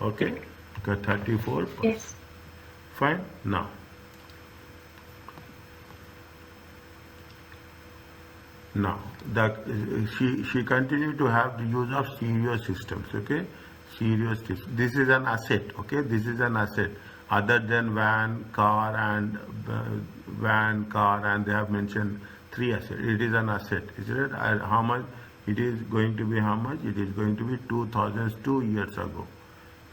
Okay? 34%. Yes. Fine. Now, she continued to have the use of stereo systems. Okay, stereo systems. This is an asset. Okay, this is an asset other than van, car, and they have mentioned 3 assets. It is an asset. Is it? And how much? It is going to be how much? It is going to be 2002 years ago.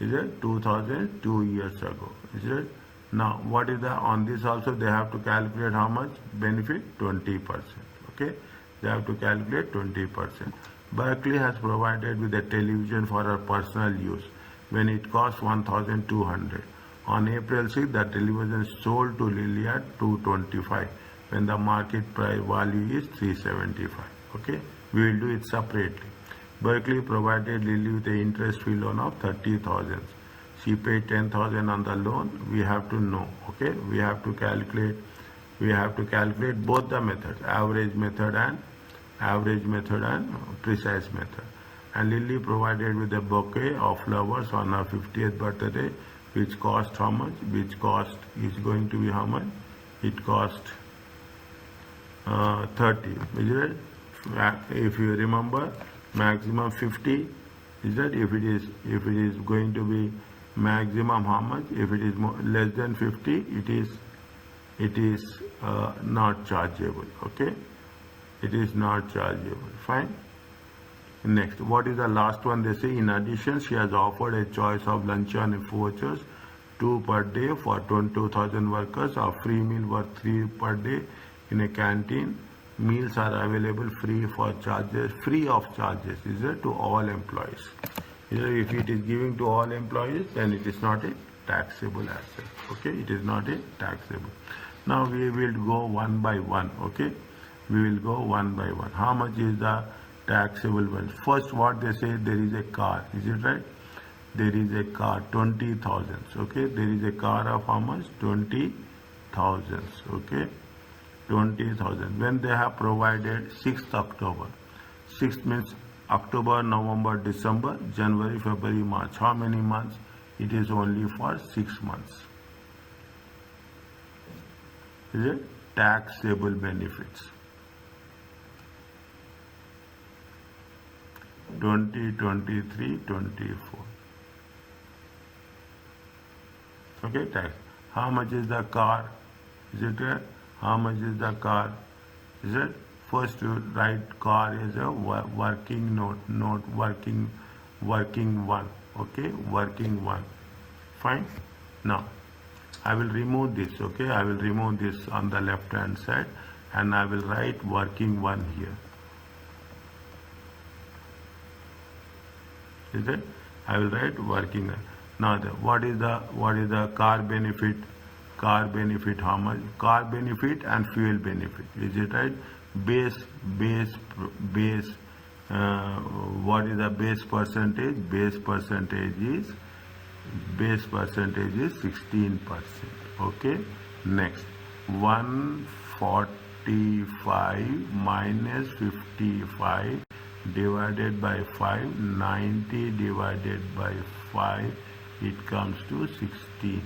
Is it 2002 years ago? Is it? Now, what is the on this also? They have to calculate how much benefit? 20%. Okay. They have to calculate 20%. Berkeley has provided with a television for her personal use when it cost 1,200. On April 6, the television sold to Lily at 225 when the market price value is 375. Okay, we will do it separately. Berkeley provided Lily with an interest-free loan of 30,000. She paid 10,000 on the loan. We have to know. Okay, we have to calculate. We have to calculate both the methods, average method and precise method. And Lily provided with a bouquet of flowers on her 50th birthday, which cost how much? Which cost is going to be how much? It cost 30. Is it? If you remember, maximum 50. Is that if it is going to be maximum how much? If it is less than 50, it is not chargeable. Okay. It is not chargeable. Fine. Next, what is the last one? They say, in addition, she has offered a choice of luncheon vouchers, 2 per day for 22,000 workers, or free meal worth 3 per day in a canteen. Meals are available free of charges, is it, to all employees. If it is giving to all employees, then it is not a taxable asset. Okay, it is not a taxable. Now we will go one by one. Okay. We will go one by one. How much is the taxable one? First, what they say, there is a car. Is it right? There is a car, 20,000. Okay, there is a car of how much? 20,000. Okay, 20,000. When they have provided 6th October. 6th means October, November, December, January, February, March. How many months? It is only for 6 months. Is it? Taxable benefits. 2023, 24. Okay, tax. How much is the car? Is it right? How much is the car? Is it? First you write car is a working note working one. Okay, working one. Fine. Now, I will remove this. Okay, I will remove this on the left hand side, and I will write working one here. Is it? I will write working. Now, what is the car benefit? Car benefit how much? Car benefit and fuel benefit. Is it right? Base. What is the base percentage? Base percentage is 16%. Okay. Next, 145 minus 55 divided by 5, 90 divided by 5, it comes to 16.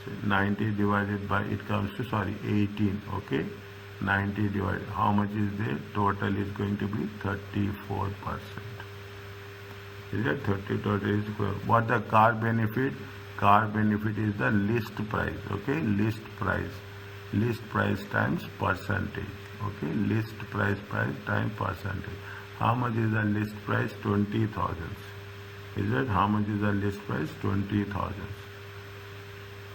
So 90 divided by, it comes to, 18. Okay, 90 divided, how much is there? Total is going to be 34%. Is it 30? Total is, what the car benefit? Car benefit is the list price. Okay, list price times percentage. Okay, list price time percentage. How much is the list price? 20,000. Is it? How much is the list price? 20,000.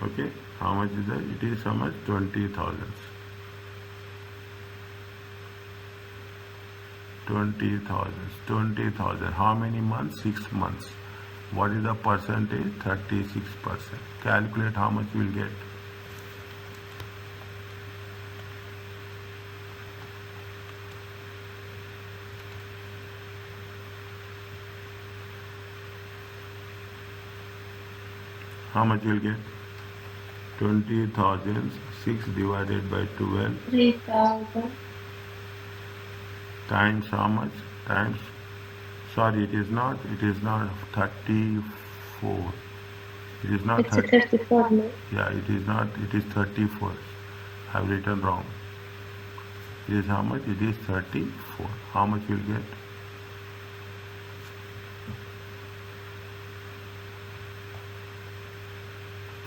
Okay, how much is that? It is how much? 20,000. 20,000. 20,000. How many months? 6 months. What is the percentage? 36%. Calculate how much you will get. How much you will get? 20,000. 6 divided by 12. 3,000. Times how much? Times, sorry, it is not 34. It is not It's 30. 34 now. Yeah, it is not, it is 34. I have written wrong. It is how much? It is 34. How much you will get?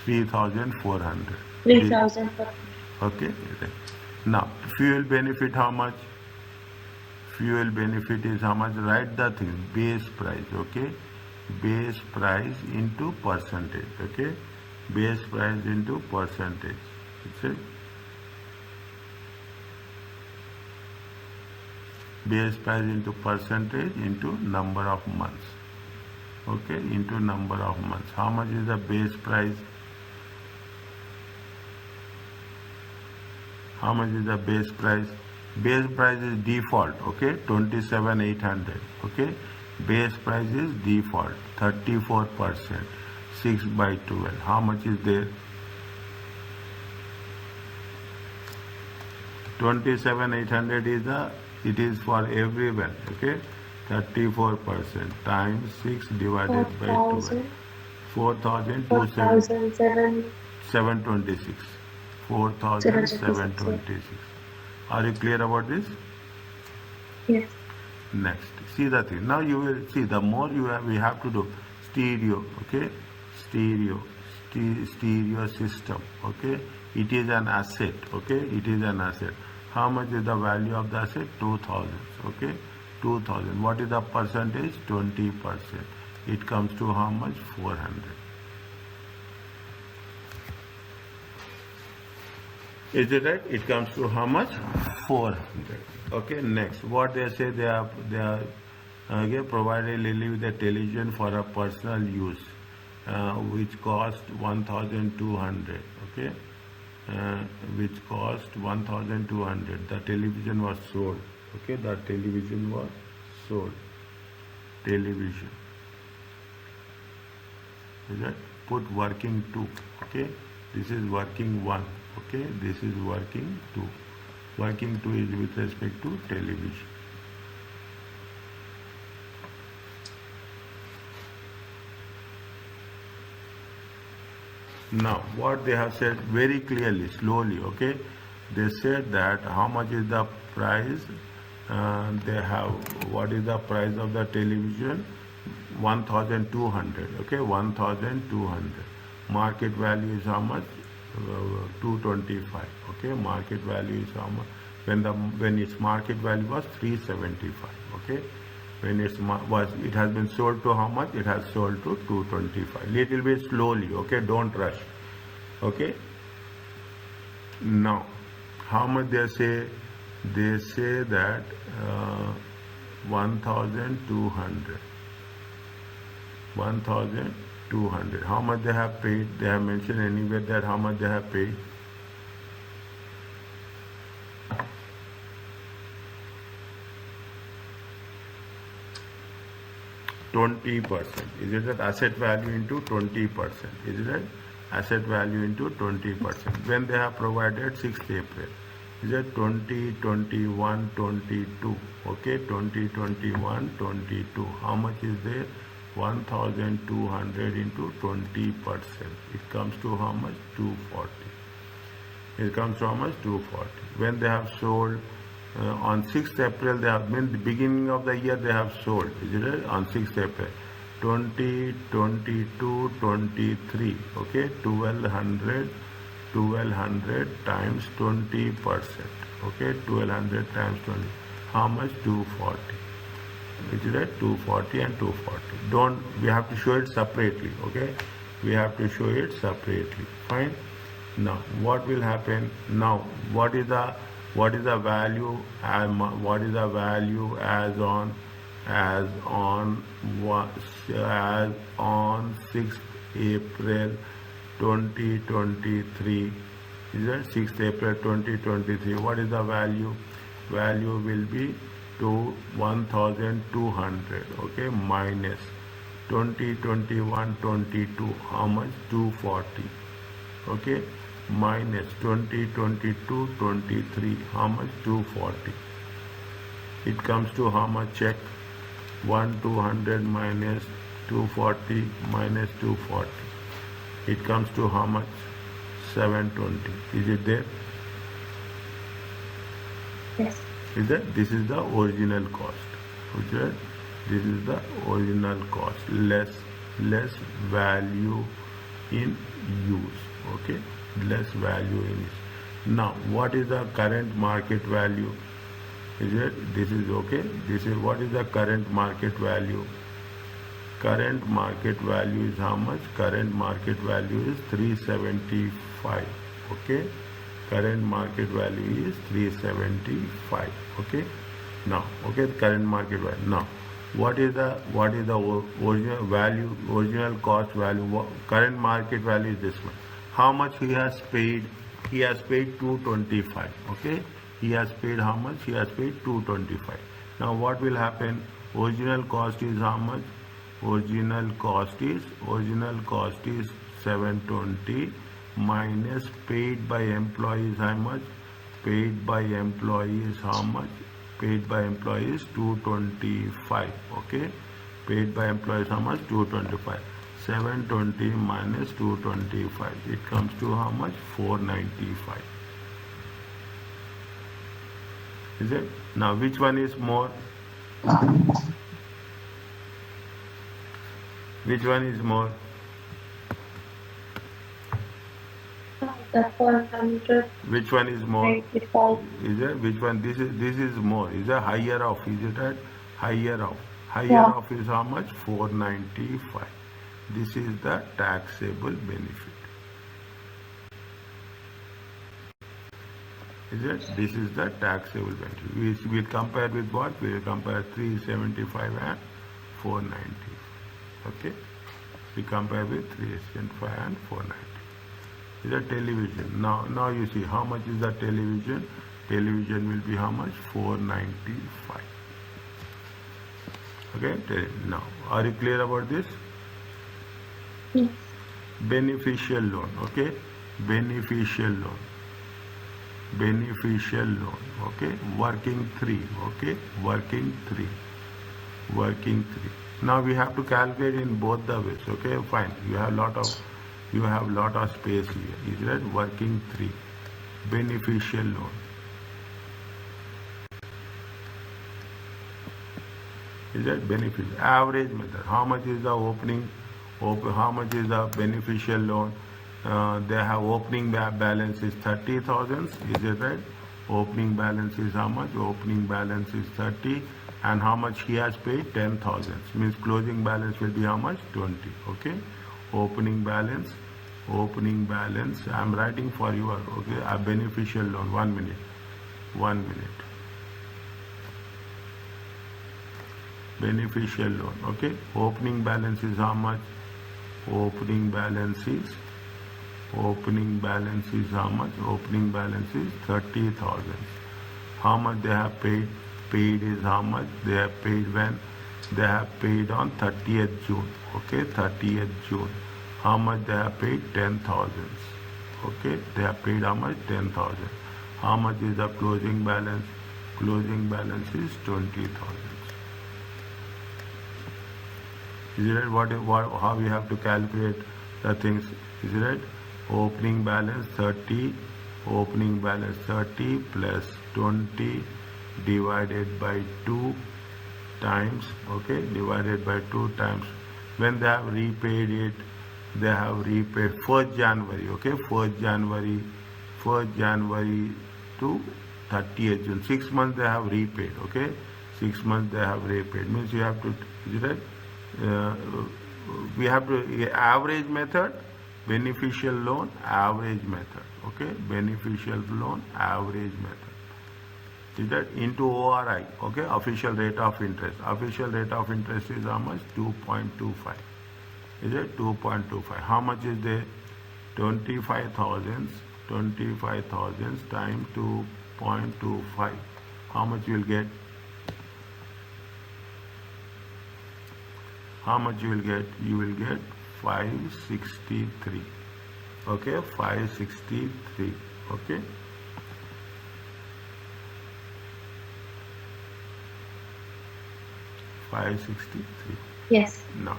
$3,400. 3,000. Okay. Now, fuel benefit how much? Fuel benefit is how much? Write the thing. Base price. Okay. Base price into percentage. Okay. Base price into percentage. That's it. Base price into percentage into number of months. Okay. Into number of months. How much is the base price? How much is the base price? Base price is default, okay, 27,800, okay. Base price is default, 34%, 6 by 12. How much is there? 27,800 is it is for everyone, okay. 34% times 6 divided by 12. 4,726. 4,726. Are you clear about this? Yes. Next, see the thing. Now you will see, the more you have, we have to do stereo, okay? Stereo system, okay? It is an asset, okay? It is an asset. How much is the value of the asset? 2,000, okay? 2,000. What is the percentage? 20%. It comes to how much? 400. Is it right? It comes to how much? 400. Okay, next. What they say, they are okay, provided Lily with a television for a personal use, which cost 1,200. Okay, which cost 1,200. The television was sold. Okay, the television was sold. Television. Is that? Put working 2. Okay, this is working 1. Okay, this is working 2. Working 2 is with respect to television. Now, what they have said very clearly, slowly, okay, they said that how much is the price, they have, what is the price of the television? 1,200, okay, 1,200. Market value is how much? 225. Okay, market value is how much? When its market value was 375. Okay, when it has been sold to how much? It has sold to 225. Little bit slowly. Okay, don't rush. Okay. Now, how much they say? They say that 1,200. 1,200. How much they have paid? They have mentioned anywhere that how much they have paid. %. Is it that asset value into 20%? Is it that asset value into 20%? When they have provided 6th April. Is it 2021, 22? Okay, 2021, 22. How much is there? 1,200 into 20%. It comes to how much? 240. It comes to how much? 240. When they have sold on 6th April, they have been the beginning of the year they have sold. Is it right? On 6th April. 20, 22, 23. Okay, 1,200 times 20%. Okay, 1200 times 20. How much? 240. Which is at 240 and 240. Don't, we have to show it separately. Okay, we have to show it separately. Fine. Now what will happen? Now what is the value what is the value as on as on as on 6th April 2023? Is that 6th April 2023? What is the value? Value will be to 1200. Okay, minus 2021 22. How much? 240. Okay, minus 2022 23. How much? 240. It comes to how much? Check. 200 minus 240 minus 240. It comes to how much? 720. Is it there? Yes. Is that this is the original cost? Okay, this is the original cost less value in use. Okay, less value in use. Now what is the current market value? Is it this is okay? This is what is the current market value? Current market value is how much? Current market value is 375. Okay, current market value is 375. Okay, now okay, current market value. Now what is the original value, original cost value? Current market value is this one. How much he has paid? He has paid 225. Okay, he has paid how much? He has paid 225. Now what will happen? Original cost is how much? Original cost is 720 minus paid by employees how much? Paid by employees how much? Paid by employees 225. Okay, paid by employees how much? 225. 720 minus 225. It comes to how much? 495. Is it? Now which one is more? Which one is more? The 400. Which one is more? 95. Is it? Which one? This is more. Is a higher off? Is it right? Higher off. Higher Yeah. off is how much? 495. This is the taxable benefit. Is it? This is the taxable benefit. We will compare with what? We will compare 375 and 490. Okay, we compare with 375 and 490. Is a television. Now you see how much is the television? Television will be how much? 495. Okay, now are you clear about this? Yes. Beneficial loan. Okay, beneficial loan. Beneficial loan. Okay, working 3. Okay, working 3. Working 3. Now we have to calculate in both the ways. Okay, fine. You have lot of space here. Is that working 3? Beneficial loan. Is that beneficial? Average method. How much is the opening? How much is the beneficial loan? They have opening balance is 30,000. Is it right? Opening balance is how much? Opening balance is 30. And how much he has paid? 10,000. Means closing balance will be how much? 20. Okay. Opening balance. Opening balance. I am writing for you. Okay. A beneficial loan. 1 minute. 1 minute. Beneficial loan. Okay. Opening balance is how much? Opening balance is how much? Opening balance is 30,000. How much they have paid? Paid is how much? They have paid when? They have paid on 30th June. Okay, 30th June. How much they have paid? 10,000. Okay, they have paid how much? 10,000. How much is the closing balance? Closing balance is 20,000. Is it right? How we have to calculate the things? Is it right? Opening balance 30. Opening balance 30 plus 20 divided by 2 times, okay, divided by 2 times. When they have repaid it, they have repaid 1st January, okay, 1st January to 30th June. 6 months they have repaid. Okay, 6 months they have repaid. Means you have to, is it? We have to average method, beneficial loan, average method. Okay, beneficial loan, average method. Is that into ORI? Okay, official rate of interest. Official rate of interest is how much? 2.25. Is it 2.25? How much is there? 25,000 times 2.25. How much you will get? How much you will get? You will get 563. Okay, 563. Okay. $563. Yes. Now,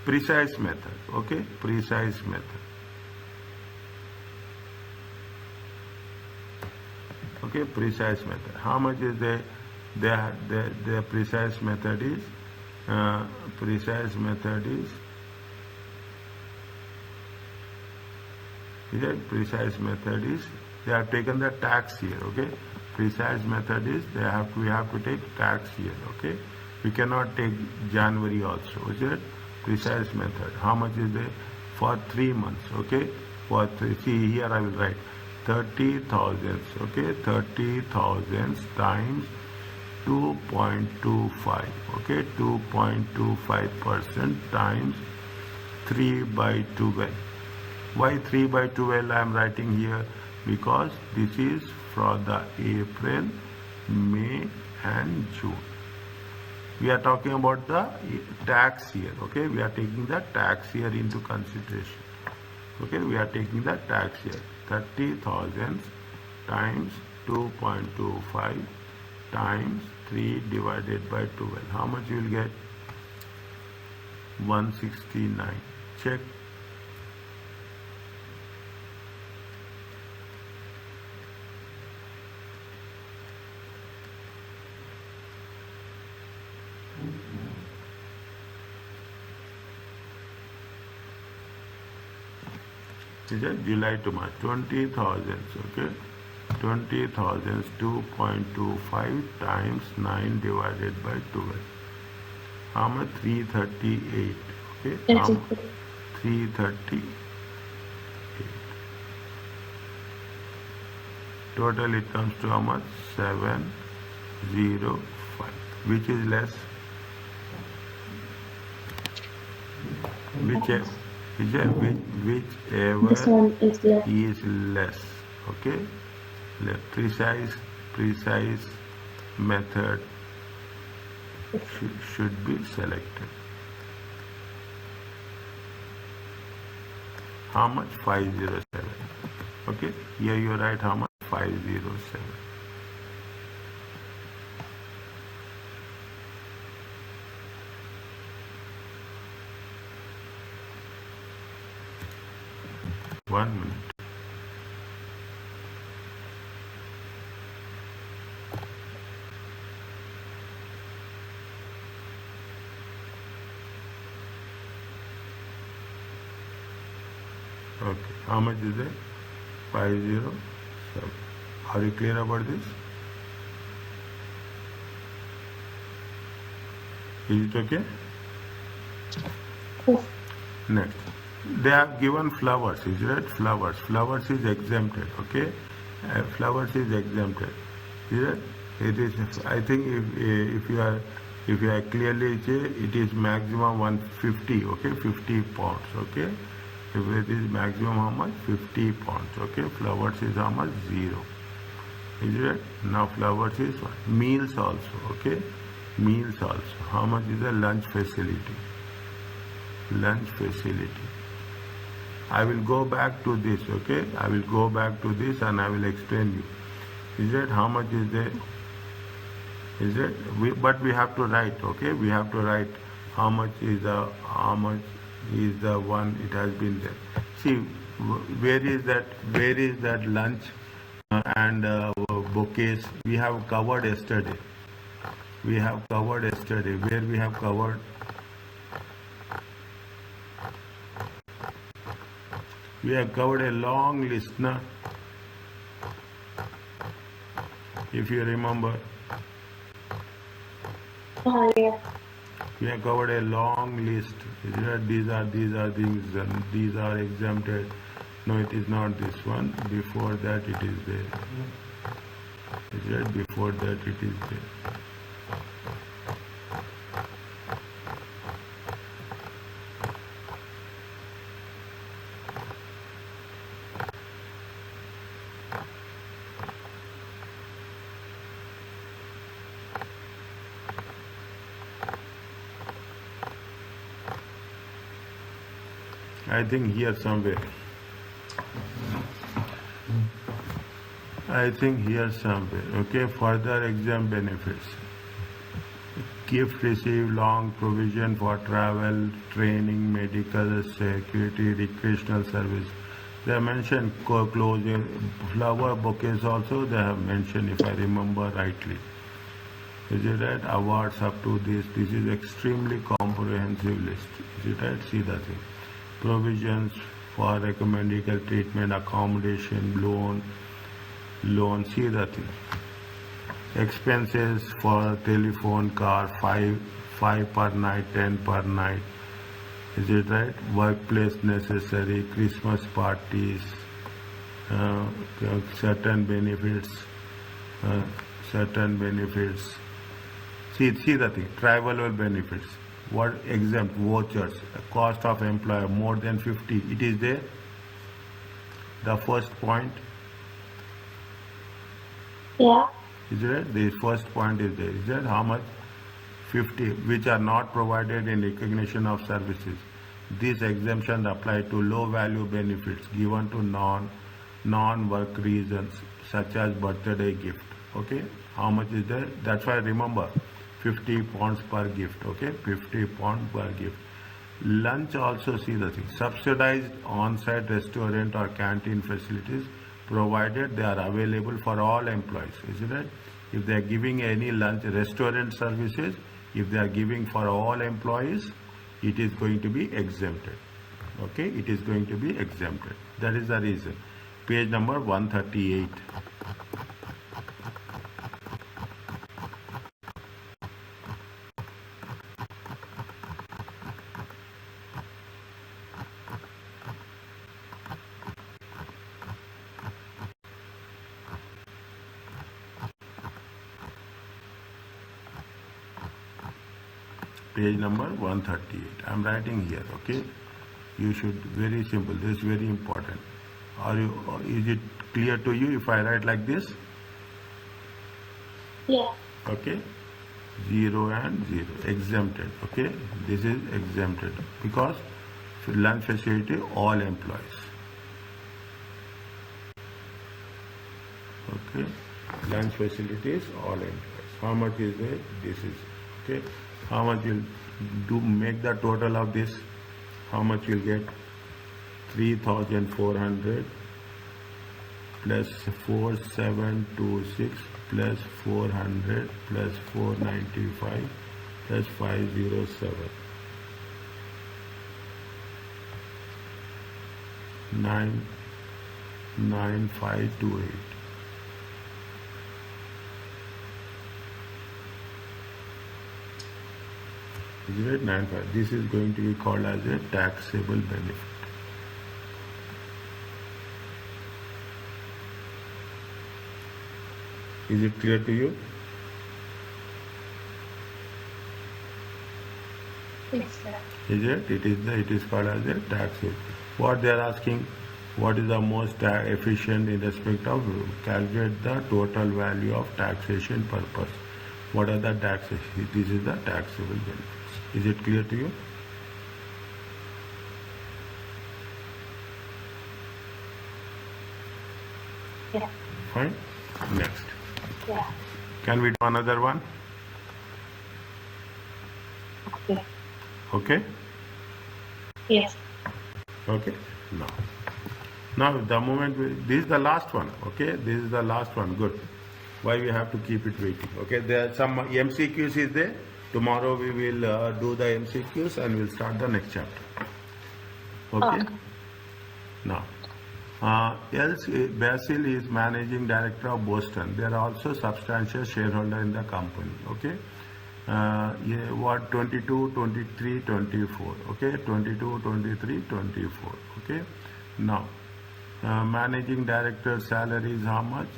precise method. Okay, precise method. Okay, precise method. How much is the precise method is? Precise method is it? Precise method is they have taken the tax year. Okay, precise method is we have to take tax year. Okay, we cannot take January also. Is it? Precise method. How much is there? For 3 months. Okay, for three. See here I will write 30,000. Okay, 30,000 times 2.25. Okay, 2.25% times 3 by 12. Why 3 by 12 I am writing here? Because this is for the April, May and June. We are talking about the tax year. Okay, we are taking the tax year into consideration. Okay, we are taking the tax year. 30,000 times 2.25 times 3 divided by 12. How much you will get? 169. Check. Is it July to March? 20,000. Okay, 20,000 2.25 times 9 divided by 12. How much? 338. Okay, 338. Total it comes to how much? 705. Which is less? Whichever This one is less. is less. Okay, precise method should be selected. How much? 507. Okay, here you write how much? 507. One minute. Okay, how much is it? 507. Are you clear about this? Is it okay? Yes. Next, they have given flowers. Is it? Flowers. Flowers is exempted. Okay, flowers is exempted. Is it? It is. I think if you are clearly say it is maximum 150. Okay, 50 pounds. Okay. If it is maximum how much? 50 pounds. Okay. Flowers is how much? 0. Is it? Now flowers is what? Meals also. Okay. Meals also. How much is the lunch facility? Lunch facility. I will go back to this. Okay. I will go back to this and I will explain you. Is it? How much is there? Is it? But we have to write. Okay. We have to write how much is the one it has been there. See, where is that lunch and bouquets we have covered yesterday. We have covered yesterday. Where we have covered? We have covered a long list. Na? if you remember. Oh, yeah. We have covered a long list. These are things and these are exempted. No, it is not this one. Before that it is there. Before that it is there. I think here somewhere. Okay, further exempt benefits. Gift received, long provision for travel, training, medical, security, recreational service. They have mentioned clothing, flower bouquets also they have mentioned, if I remember rightly. Is it right? Awards up to this. This is extremely comprehensive list. Is it right? See the thing. Provisions for medical treatment, accommodation, loan. See the thing. Expenses for telephone, car, 5 per night, 10 per night. Is it right? Workplace necessary, Christmas parties, certain benefits. See the thing. Travel benefits. What exempt vouchers, cost of employer more than 50. It is there. The first point. Yeah. Is it? The first point is there. Is that how much? 50, which are not provided in recognition of services. These exemptions apply to low value benefits given to non-work reasons such as birthday gift. Okay, how much is there? That's why remember, 50 pounds per gift. Okay, 50 pounds per gift. Lunch also, see the thing. Subsidized on-site restaurant or canteen facilities provided they are available for all employees. Is it right? If they are giving any lunch restaurant services, if they are giving for all employees, it is going to be exempted. Okay, it is going to be exempted. That is the reason. Page number 138. Page number 138. I am writing here. Okay, you should, very simple. This is very important. Is it clear to you if I write like this? Yeah. Okay, 0 and 0 exempted. Okay, this is exempted because lunch facility all employees. Okay, lunch facilities all employees. How much is it? This is okay. How much will do? Make the total of this. How much you'll get? 3,400 plus 4,726 plus 400 plus 495 plus 507 99528. Is it 95? This is going to be called as a taxable benefit. Is it clear to you? Yes, sir. Is it? It is called as a taxable. What they are asking, what is the most efficient in respect of calculate the total value of taxation purpose. What are the taxes? This is the taxable benefits. Is it clear to you? Yeah. Fine. Next. Yeah. Can we do another one? Okay. Okay? Yes. Okay. Now the moment this is the last one. Okay, this is the last one. Good. Why we have to keep it waiting? Okay, there are some MCQs is there. Tomorrow we will do the MCQs and we'll start the next chapter. Okay. Now, Basil is managing director of Boston. They are also substantial shareholder in the company. Okay. Yeah, what 22, 23, 24. Okay. 22, 23, 24. Okay. Now, managing director salary is how much?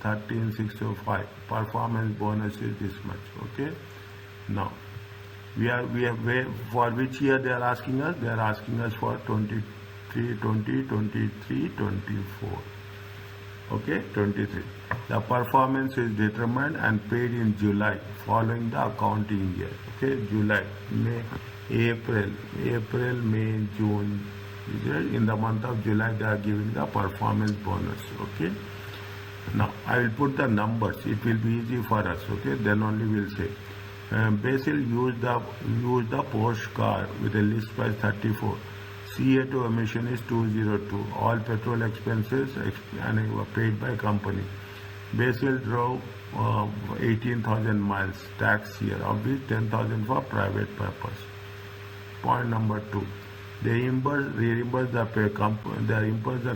13,605. Performance bonus is this much. Okay. Now, we have for which year they are asking us? They are asking us for 23, 20, 23, 24. Okay, 23. The performance is determined and paid in July following the accounting year. Okay, July, May, April, May, June. In the month of July they are giving the performance bonus. Okay. Now I will put the numbers. It will be easy for us. Okay, then only we'll say. Basil used the Porsche car with a list price 34. CO2 emission is 202. All petrol expenses were paid by company. Basil drove 18,000 miles tax year, of which 10,000 for private purpose. Point number 2. They reimburse the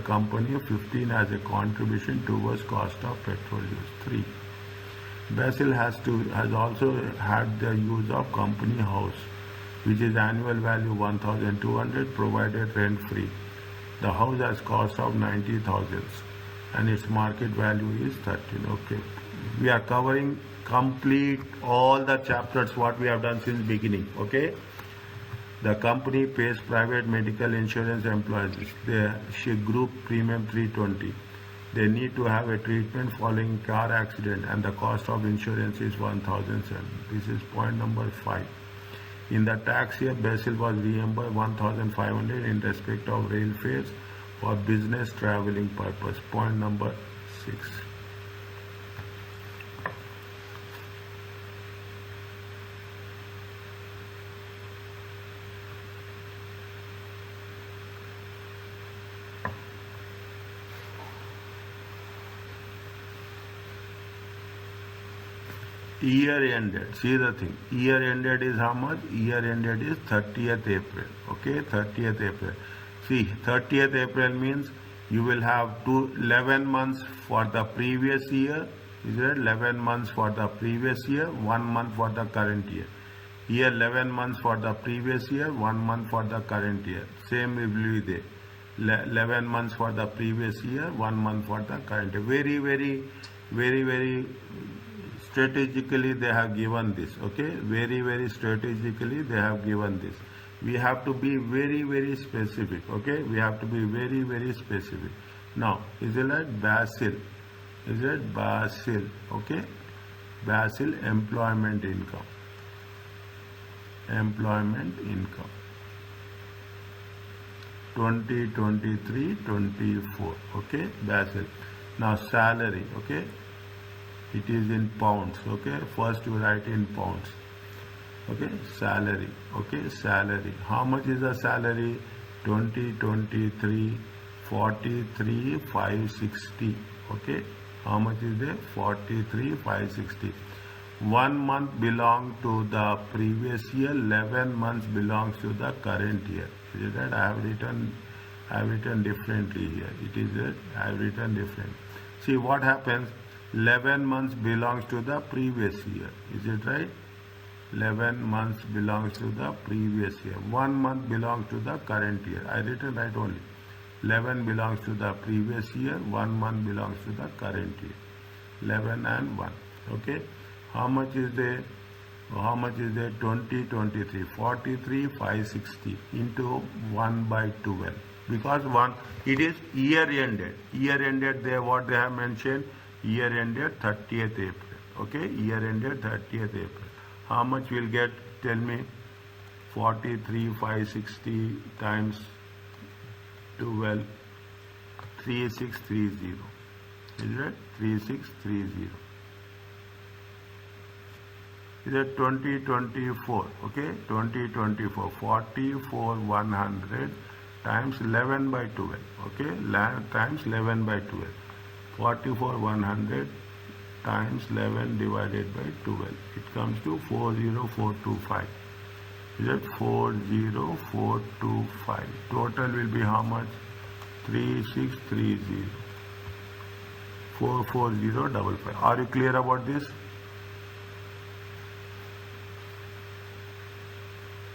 company 15 as a contribution towards cost of petrol use. 3. Basil has also had the use of company house, which is annual value 1,200 provided rent free. The house has cost of 90,000 and its market value is 13. Okay, we are covering complete all the chapters what we have done since beginning. Okay, the company pays private medical insurance employees. The group premium 320. They need to have a treatment following car accident and the cost of insurance is 1,007. This is point number 5. In the tax year, Basil was reimbursed 1,500 in respect of rail fares for business traveling purpose. Point number 6. Year ended. See the thing. Year ended is how much? Year ended is 30th April. Okay, 30th April. See, 30th April means you will have 11 months for the previous year. Is it 11 months for the previous year, 1 month for the current year. Here 11 months for the previous year, 1 month for the current year. Same will be there. 11 months for the previous year, 1 month for the current year. Very strategically they have given this. Okay, very strategically they have given this. We have to be very specific. Okay, we have to be very specific. Now, is it like Basil? Is it Basil? Okay, Basil employment income. 2023-24. Okay, Basil. Now salary. Okay. It is in pounds. Okay, first you write in pounds. Okay, salary. Okay, salary. How much is the salary? 2023 43,560. Okay, how much is there? 43,560. 1 month belongs to the previous year, 11 months belongs to the current year. Is it that? I have written differently here. It is that I have written different. See what happens. 11 months belongs to the previous year. Is it right? 11 months belongs to the previous year. 1 month belongs to the current year. I written right only. 11 belongs to the previous year. 1 month belongs to the current year. 11 and 1. Okay. How much is there? 2023 43,560 into 1 by 12. Because it is year ended. Year ended there what they have mentioned. Year ended 30th April. Okay, year ended 30th April. How much will get? Tell me. 43,560 times 12. 3630. Is it? 3630. Is it 2024? Okay, 2024. 44,100 times 11 by 12. Okay, times 11 by 12. 44,100 times 11 divided by 12. It comes to 40425. Is it 40425? Total will be how much? 3630 44055. Are you clear about this?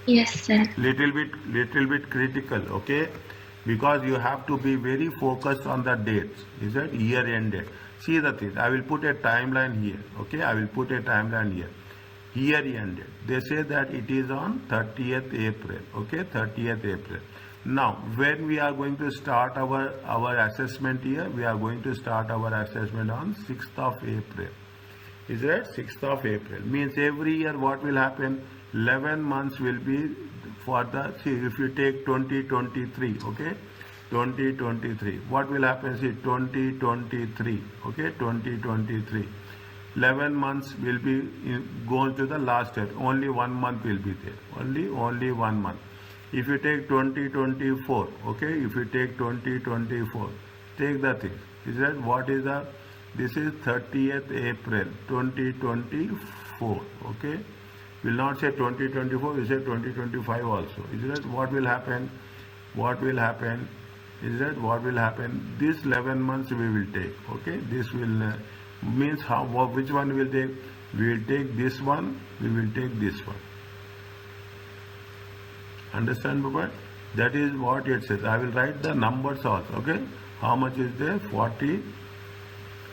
Yes, sir. Little bit critical, okay, because you have to be very focused on the dates. Is that year end date? See the thing, I will put a timeline here, okay, I will put a timeline here. Year end date, they say that it is on 30th April, okay, 30th April. Now when we are going to start our assessment here, we are going to start our assessment on 6th of April. Is that 6th of April? Means every year what will happen? 11 months will be for the, see, if you take 2023, okay, 2023, what will happen? See, 2023, okay, 2023. 11 months will be going to the last year. Only 1 month will be there. Only 1 month. If you take 2024, okay, if you take 2024, take the thing. Is that what is the, this is 30th April 2024, okay. Will not say 2024, we say 2025 also. Is that what will happen? What will happen? Is that what will happen? This 11 months we will take, okay. This will means how, which one we will take? We will take this one, we will take this one. Understand, Baba? That is what it says. I will write the numbers also, okay. How much is there? 40.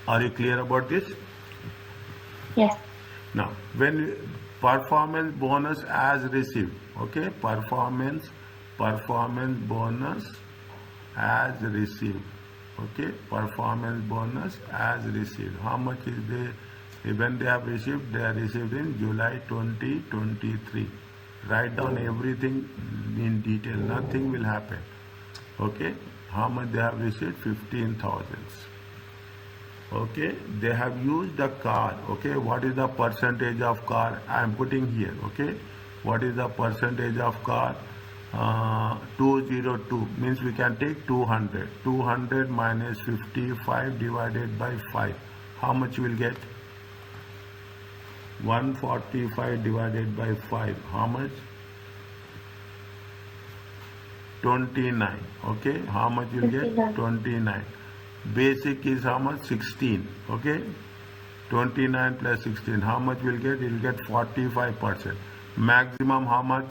Are you clear about this? Yes. Now, when performance bonus as received, okay, performance bonus as received, okay, performance bonus as received. How much is they, when they have received? They are received in July 2023. Write down everything in detail, nothing will happen, okay. How much they have received? 15,000. Okay, they have used the car, okay. What is the percentage of car? I am putting here, okay. What is the percentage of car? 202 means we can take 200. 200 minus 55 divided by 5. How much you will get? 145 divided by 5. How much? 29. Okay, how much you will get? 29. Basic is how much? 16. Okay, 29 plus 16. How much will get? You will get 45%. Maximum how much?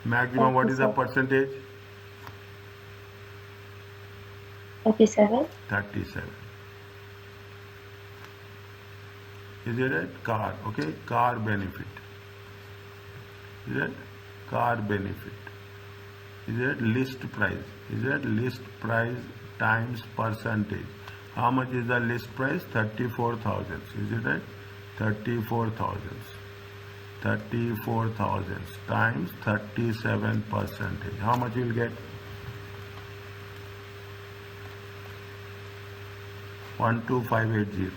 Maximum, what is the percentage? 37. 37. Is it right? Car, okay? Car benefit. Is it? Car benefit. Is it list price? Is it list price times percentage? How much is the list price? 34,000. Is it right? 34,000. 34,000 times 37%. How much you will get? 12580.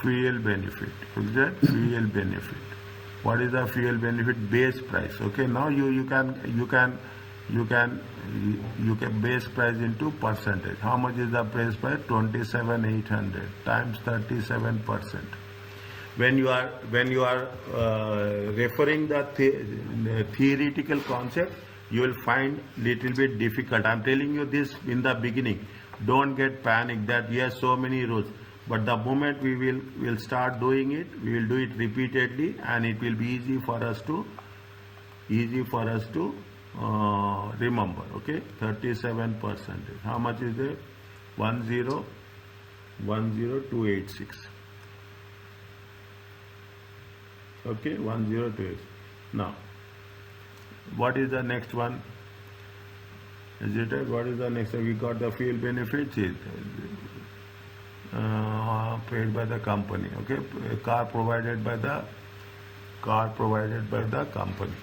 Fuel benefit. Is that fuel benefit? What is the fuel benefit? Base price. Okay. Now you can base price into percentage. How much is the base price? 27,800 times 37%. When you are referring the theoretical concept, you will find little bit difficult. I am telling you this in the beginning. Don't get panic that yes, so many rules. But the moment we will start doing it, we will do it repeatedly, and it will be easy for us to remember. Okay, 37%. How much is it? 1010286. Okay, 10286. Now, what is the next one? Is it right? What is the next one? We got the fuel benefits. Paid by the company. Okay, car provided by the company.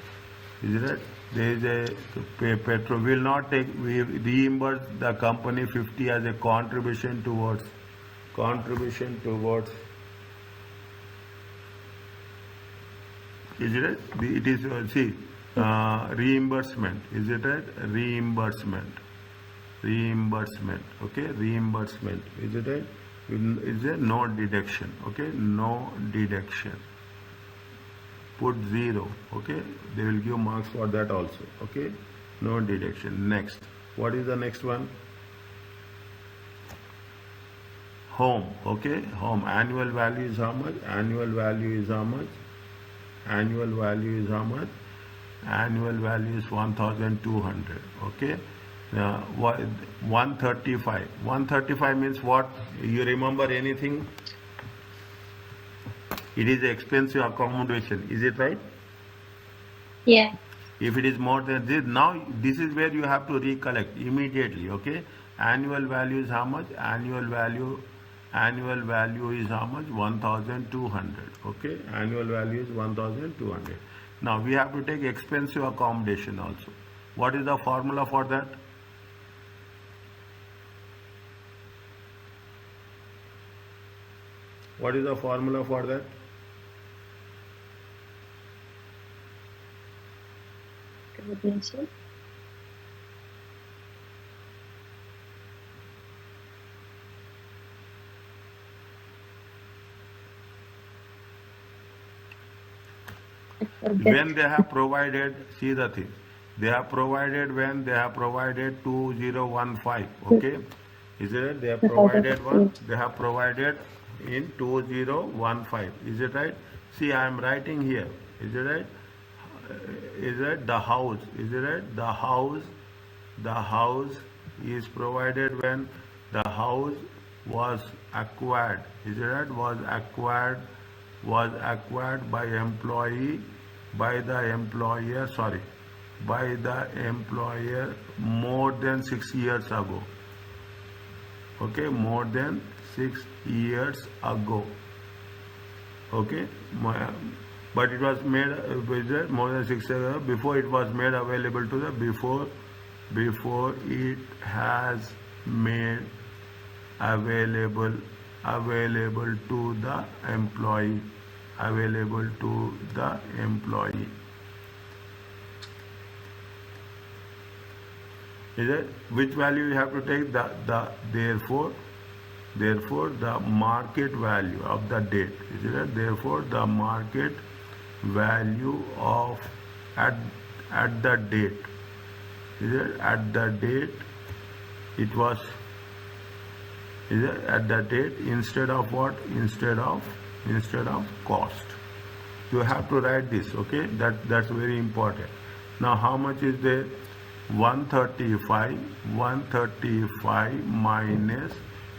Is it right? There is a petrol. Will not take. We reimburse the company 50 as a contribution towards. Is it right? It is reimbursement. Is it right? Reimbursement. Okay, reimbursement. Is it right? is a no deduction. Okay, no deduction. Put 0. Okay, they will give marks for that also. Okay, no deduction. Next, what is the next one? Home. Okay, home. Annual value is how much? Annual value is how much? Annual value is how much? Annual value is 1200. Okay, what 135? 135 means what? You remember anything? It is expensive accommodation. Is it right? Yeah. If it is more than this, now this is where you have to recollect immediately. Okay, annual value is how much? Annual value is how much? 1200. Okay, annual value is 1200. Now we have to take expensive accommodation also. What is the formula for that? What is the formula for that? Accommodation. When they have provided, see the thing, they have provided when they have provided 2015. Okay, is it? They have provided one. They have provided in 2015. Is it right? See, I am writing here. Is it right? Is it the house? Is it right? The house is provided when the house was acquired. Is it right? Was acquired by employee, by the employer, sorry, by the employer more than 6 years ago. Okay, more than 6 years ago. Okay, but it was made more than 6 years ago, before it was made available to the before it has made available to the employee, available to the employee. Is it? Which value you have to take? Therefore the market value of the date. Is it? Therefore the market value of at the date. Is it? At the date it was. Is it? At the date, instead of what? Instead of cost. You have to write this. Okay, that's very important. Now how much is there? 135 minus,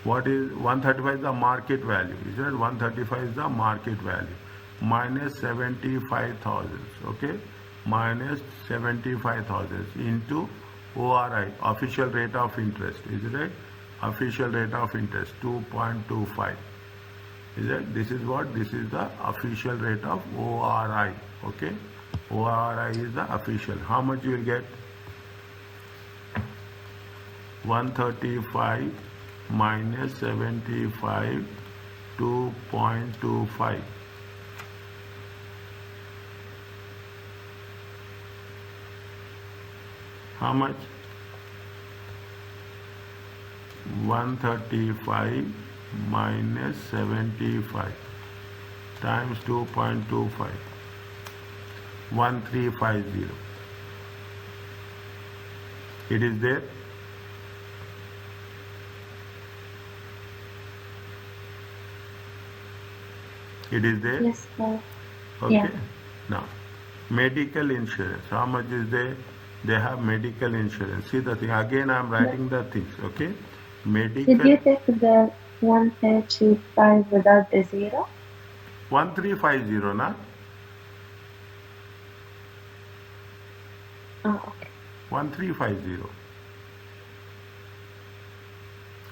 what is 135? Is the market value. Is it? 135 is the market value, minus 75,000. Okay, minus 75,000 into ORI, official rate of interest. Is it right? Official rate of interest 2.25. Is it? This is what? This is the official rate of ORI. Okay, ORI is the official. How much you will get? 135 minus 75, 2.25. How much? 135 minus 75 times 2.25, 1350. It is there. It is there. Yes, sir. Okay. Yeah. Now, medical insurance. How much is there? They have medical insurance. See the thing. Again, I am writing the things. Okay. Medical. Did you take the 1325 without the 0? 1350, na? Oh, okay. 1350.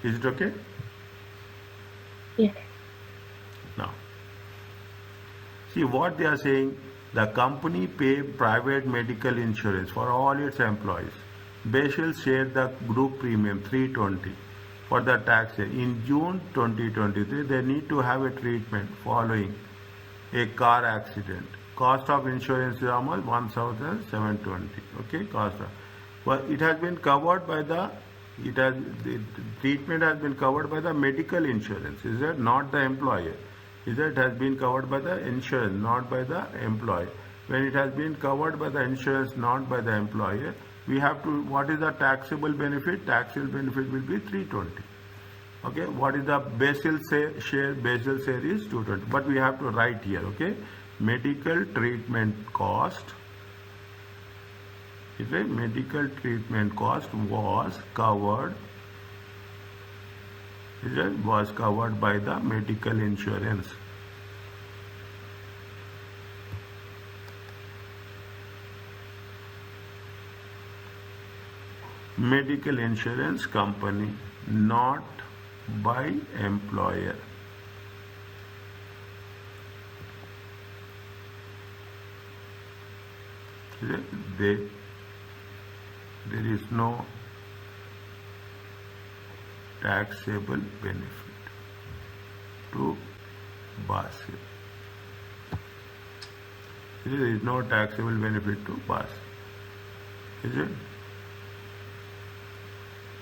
Is it okay? Yeah. Now, see what they are saying. The company pay private medical insurance for all its employees. They shall share the group premium 320 for the tax year. In June 2023, they need to have a treatment following a car accident. Cost of insurance is how much? 1,720. Okay, cost of. Well, it has been covered by the It has the treatment has been covered by the medical insurance. Is that not the employer? Is that it has been covered by the insurance, not by the employer? When it has been covered by the insurance, not by the employer, we have to. What is the taxable benefit? Taxable benefit will be 320. Okay, what is the basal share? Basal share is 220. But we have to write here. Okay, medical treatment cost. Is right? Medical treatment cost was covered. Is it was covered by the medical insurance. Medical insurance company, not by employer. There is no taxable benefit to Basil. There is no taxable benefit to Basil. Is it?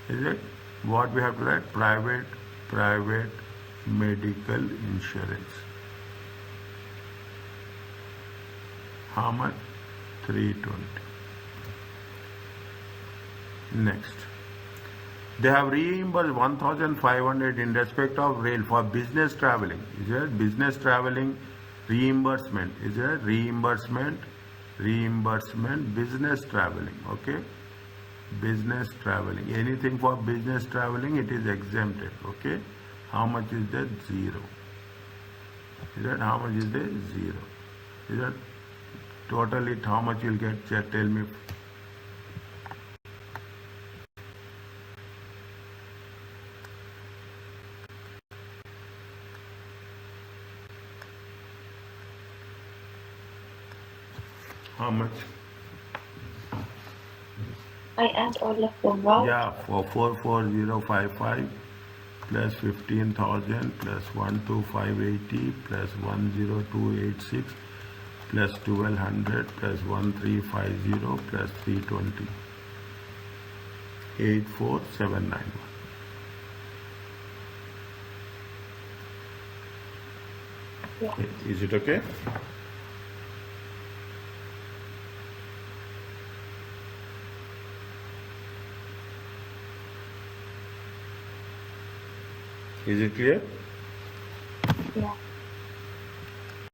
Is it? What we have to write? Private medical insurance. How much? 320. Next. They have reimbursed 1,500 in respect of rail for business traveling. Is there business traveling reimbursement? Is there reimbursement? Business traveling. Okay. Business traveling. Anything for business traveling, it is exempted. Okay. How much is that? 0. Is that how much is there? 0. Is that total it how much you'll get? Tell me. How much? I add all of them, right? Yeah, for 44055 plus 15,000 plus 12580 plus 10286 plus 1200 plus 1350 plus 320. 84791. Yeah. Is it okay? Is it clear? Yeah.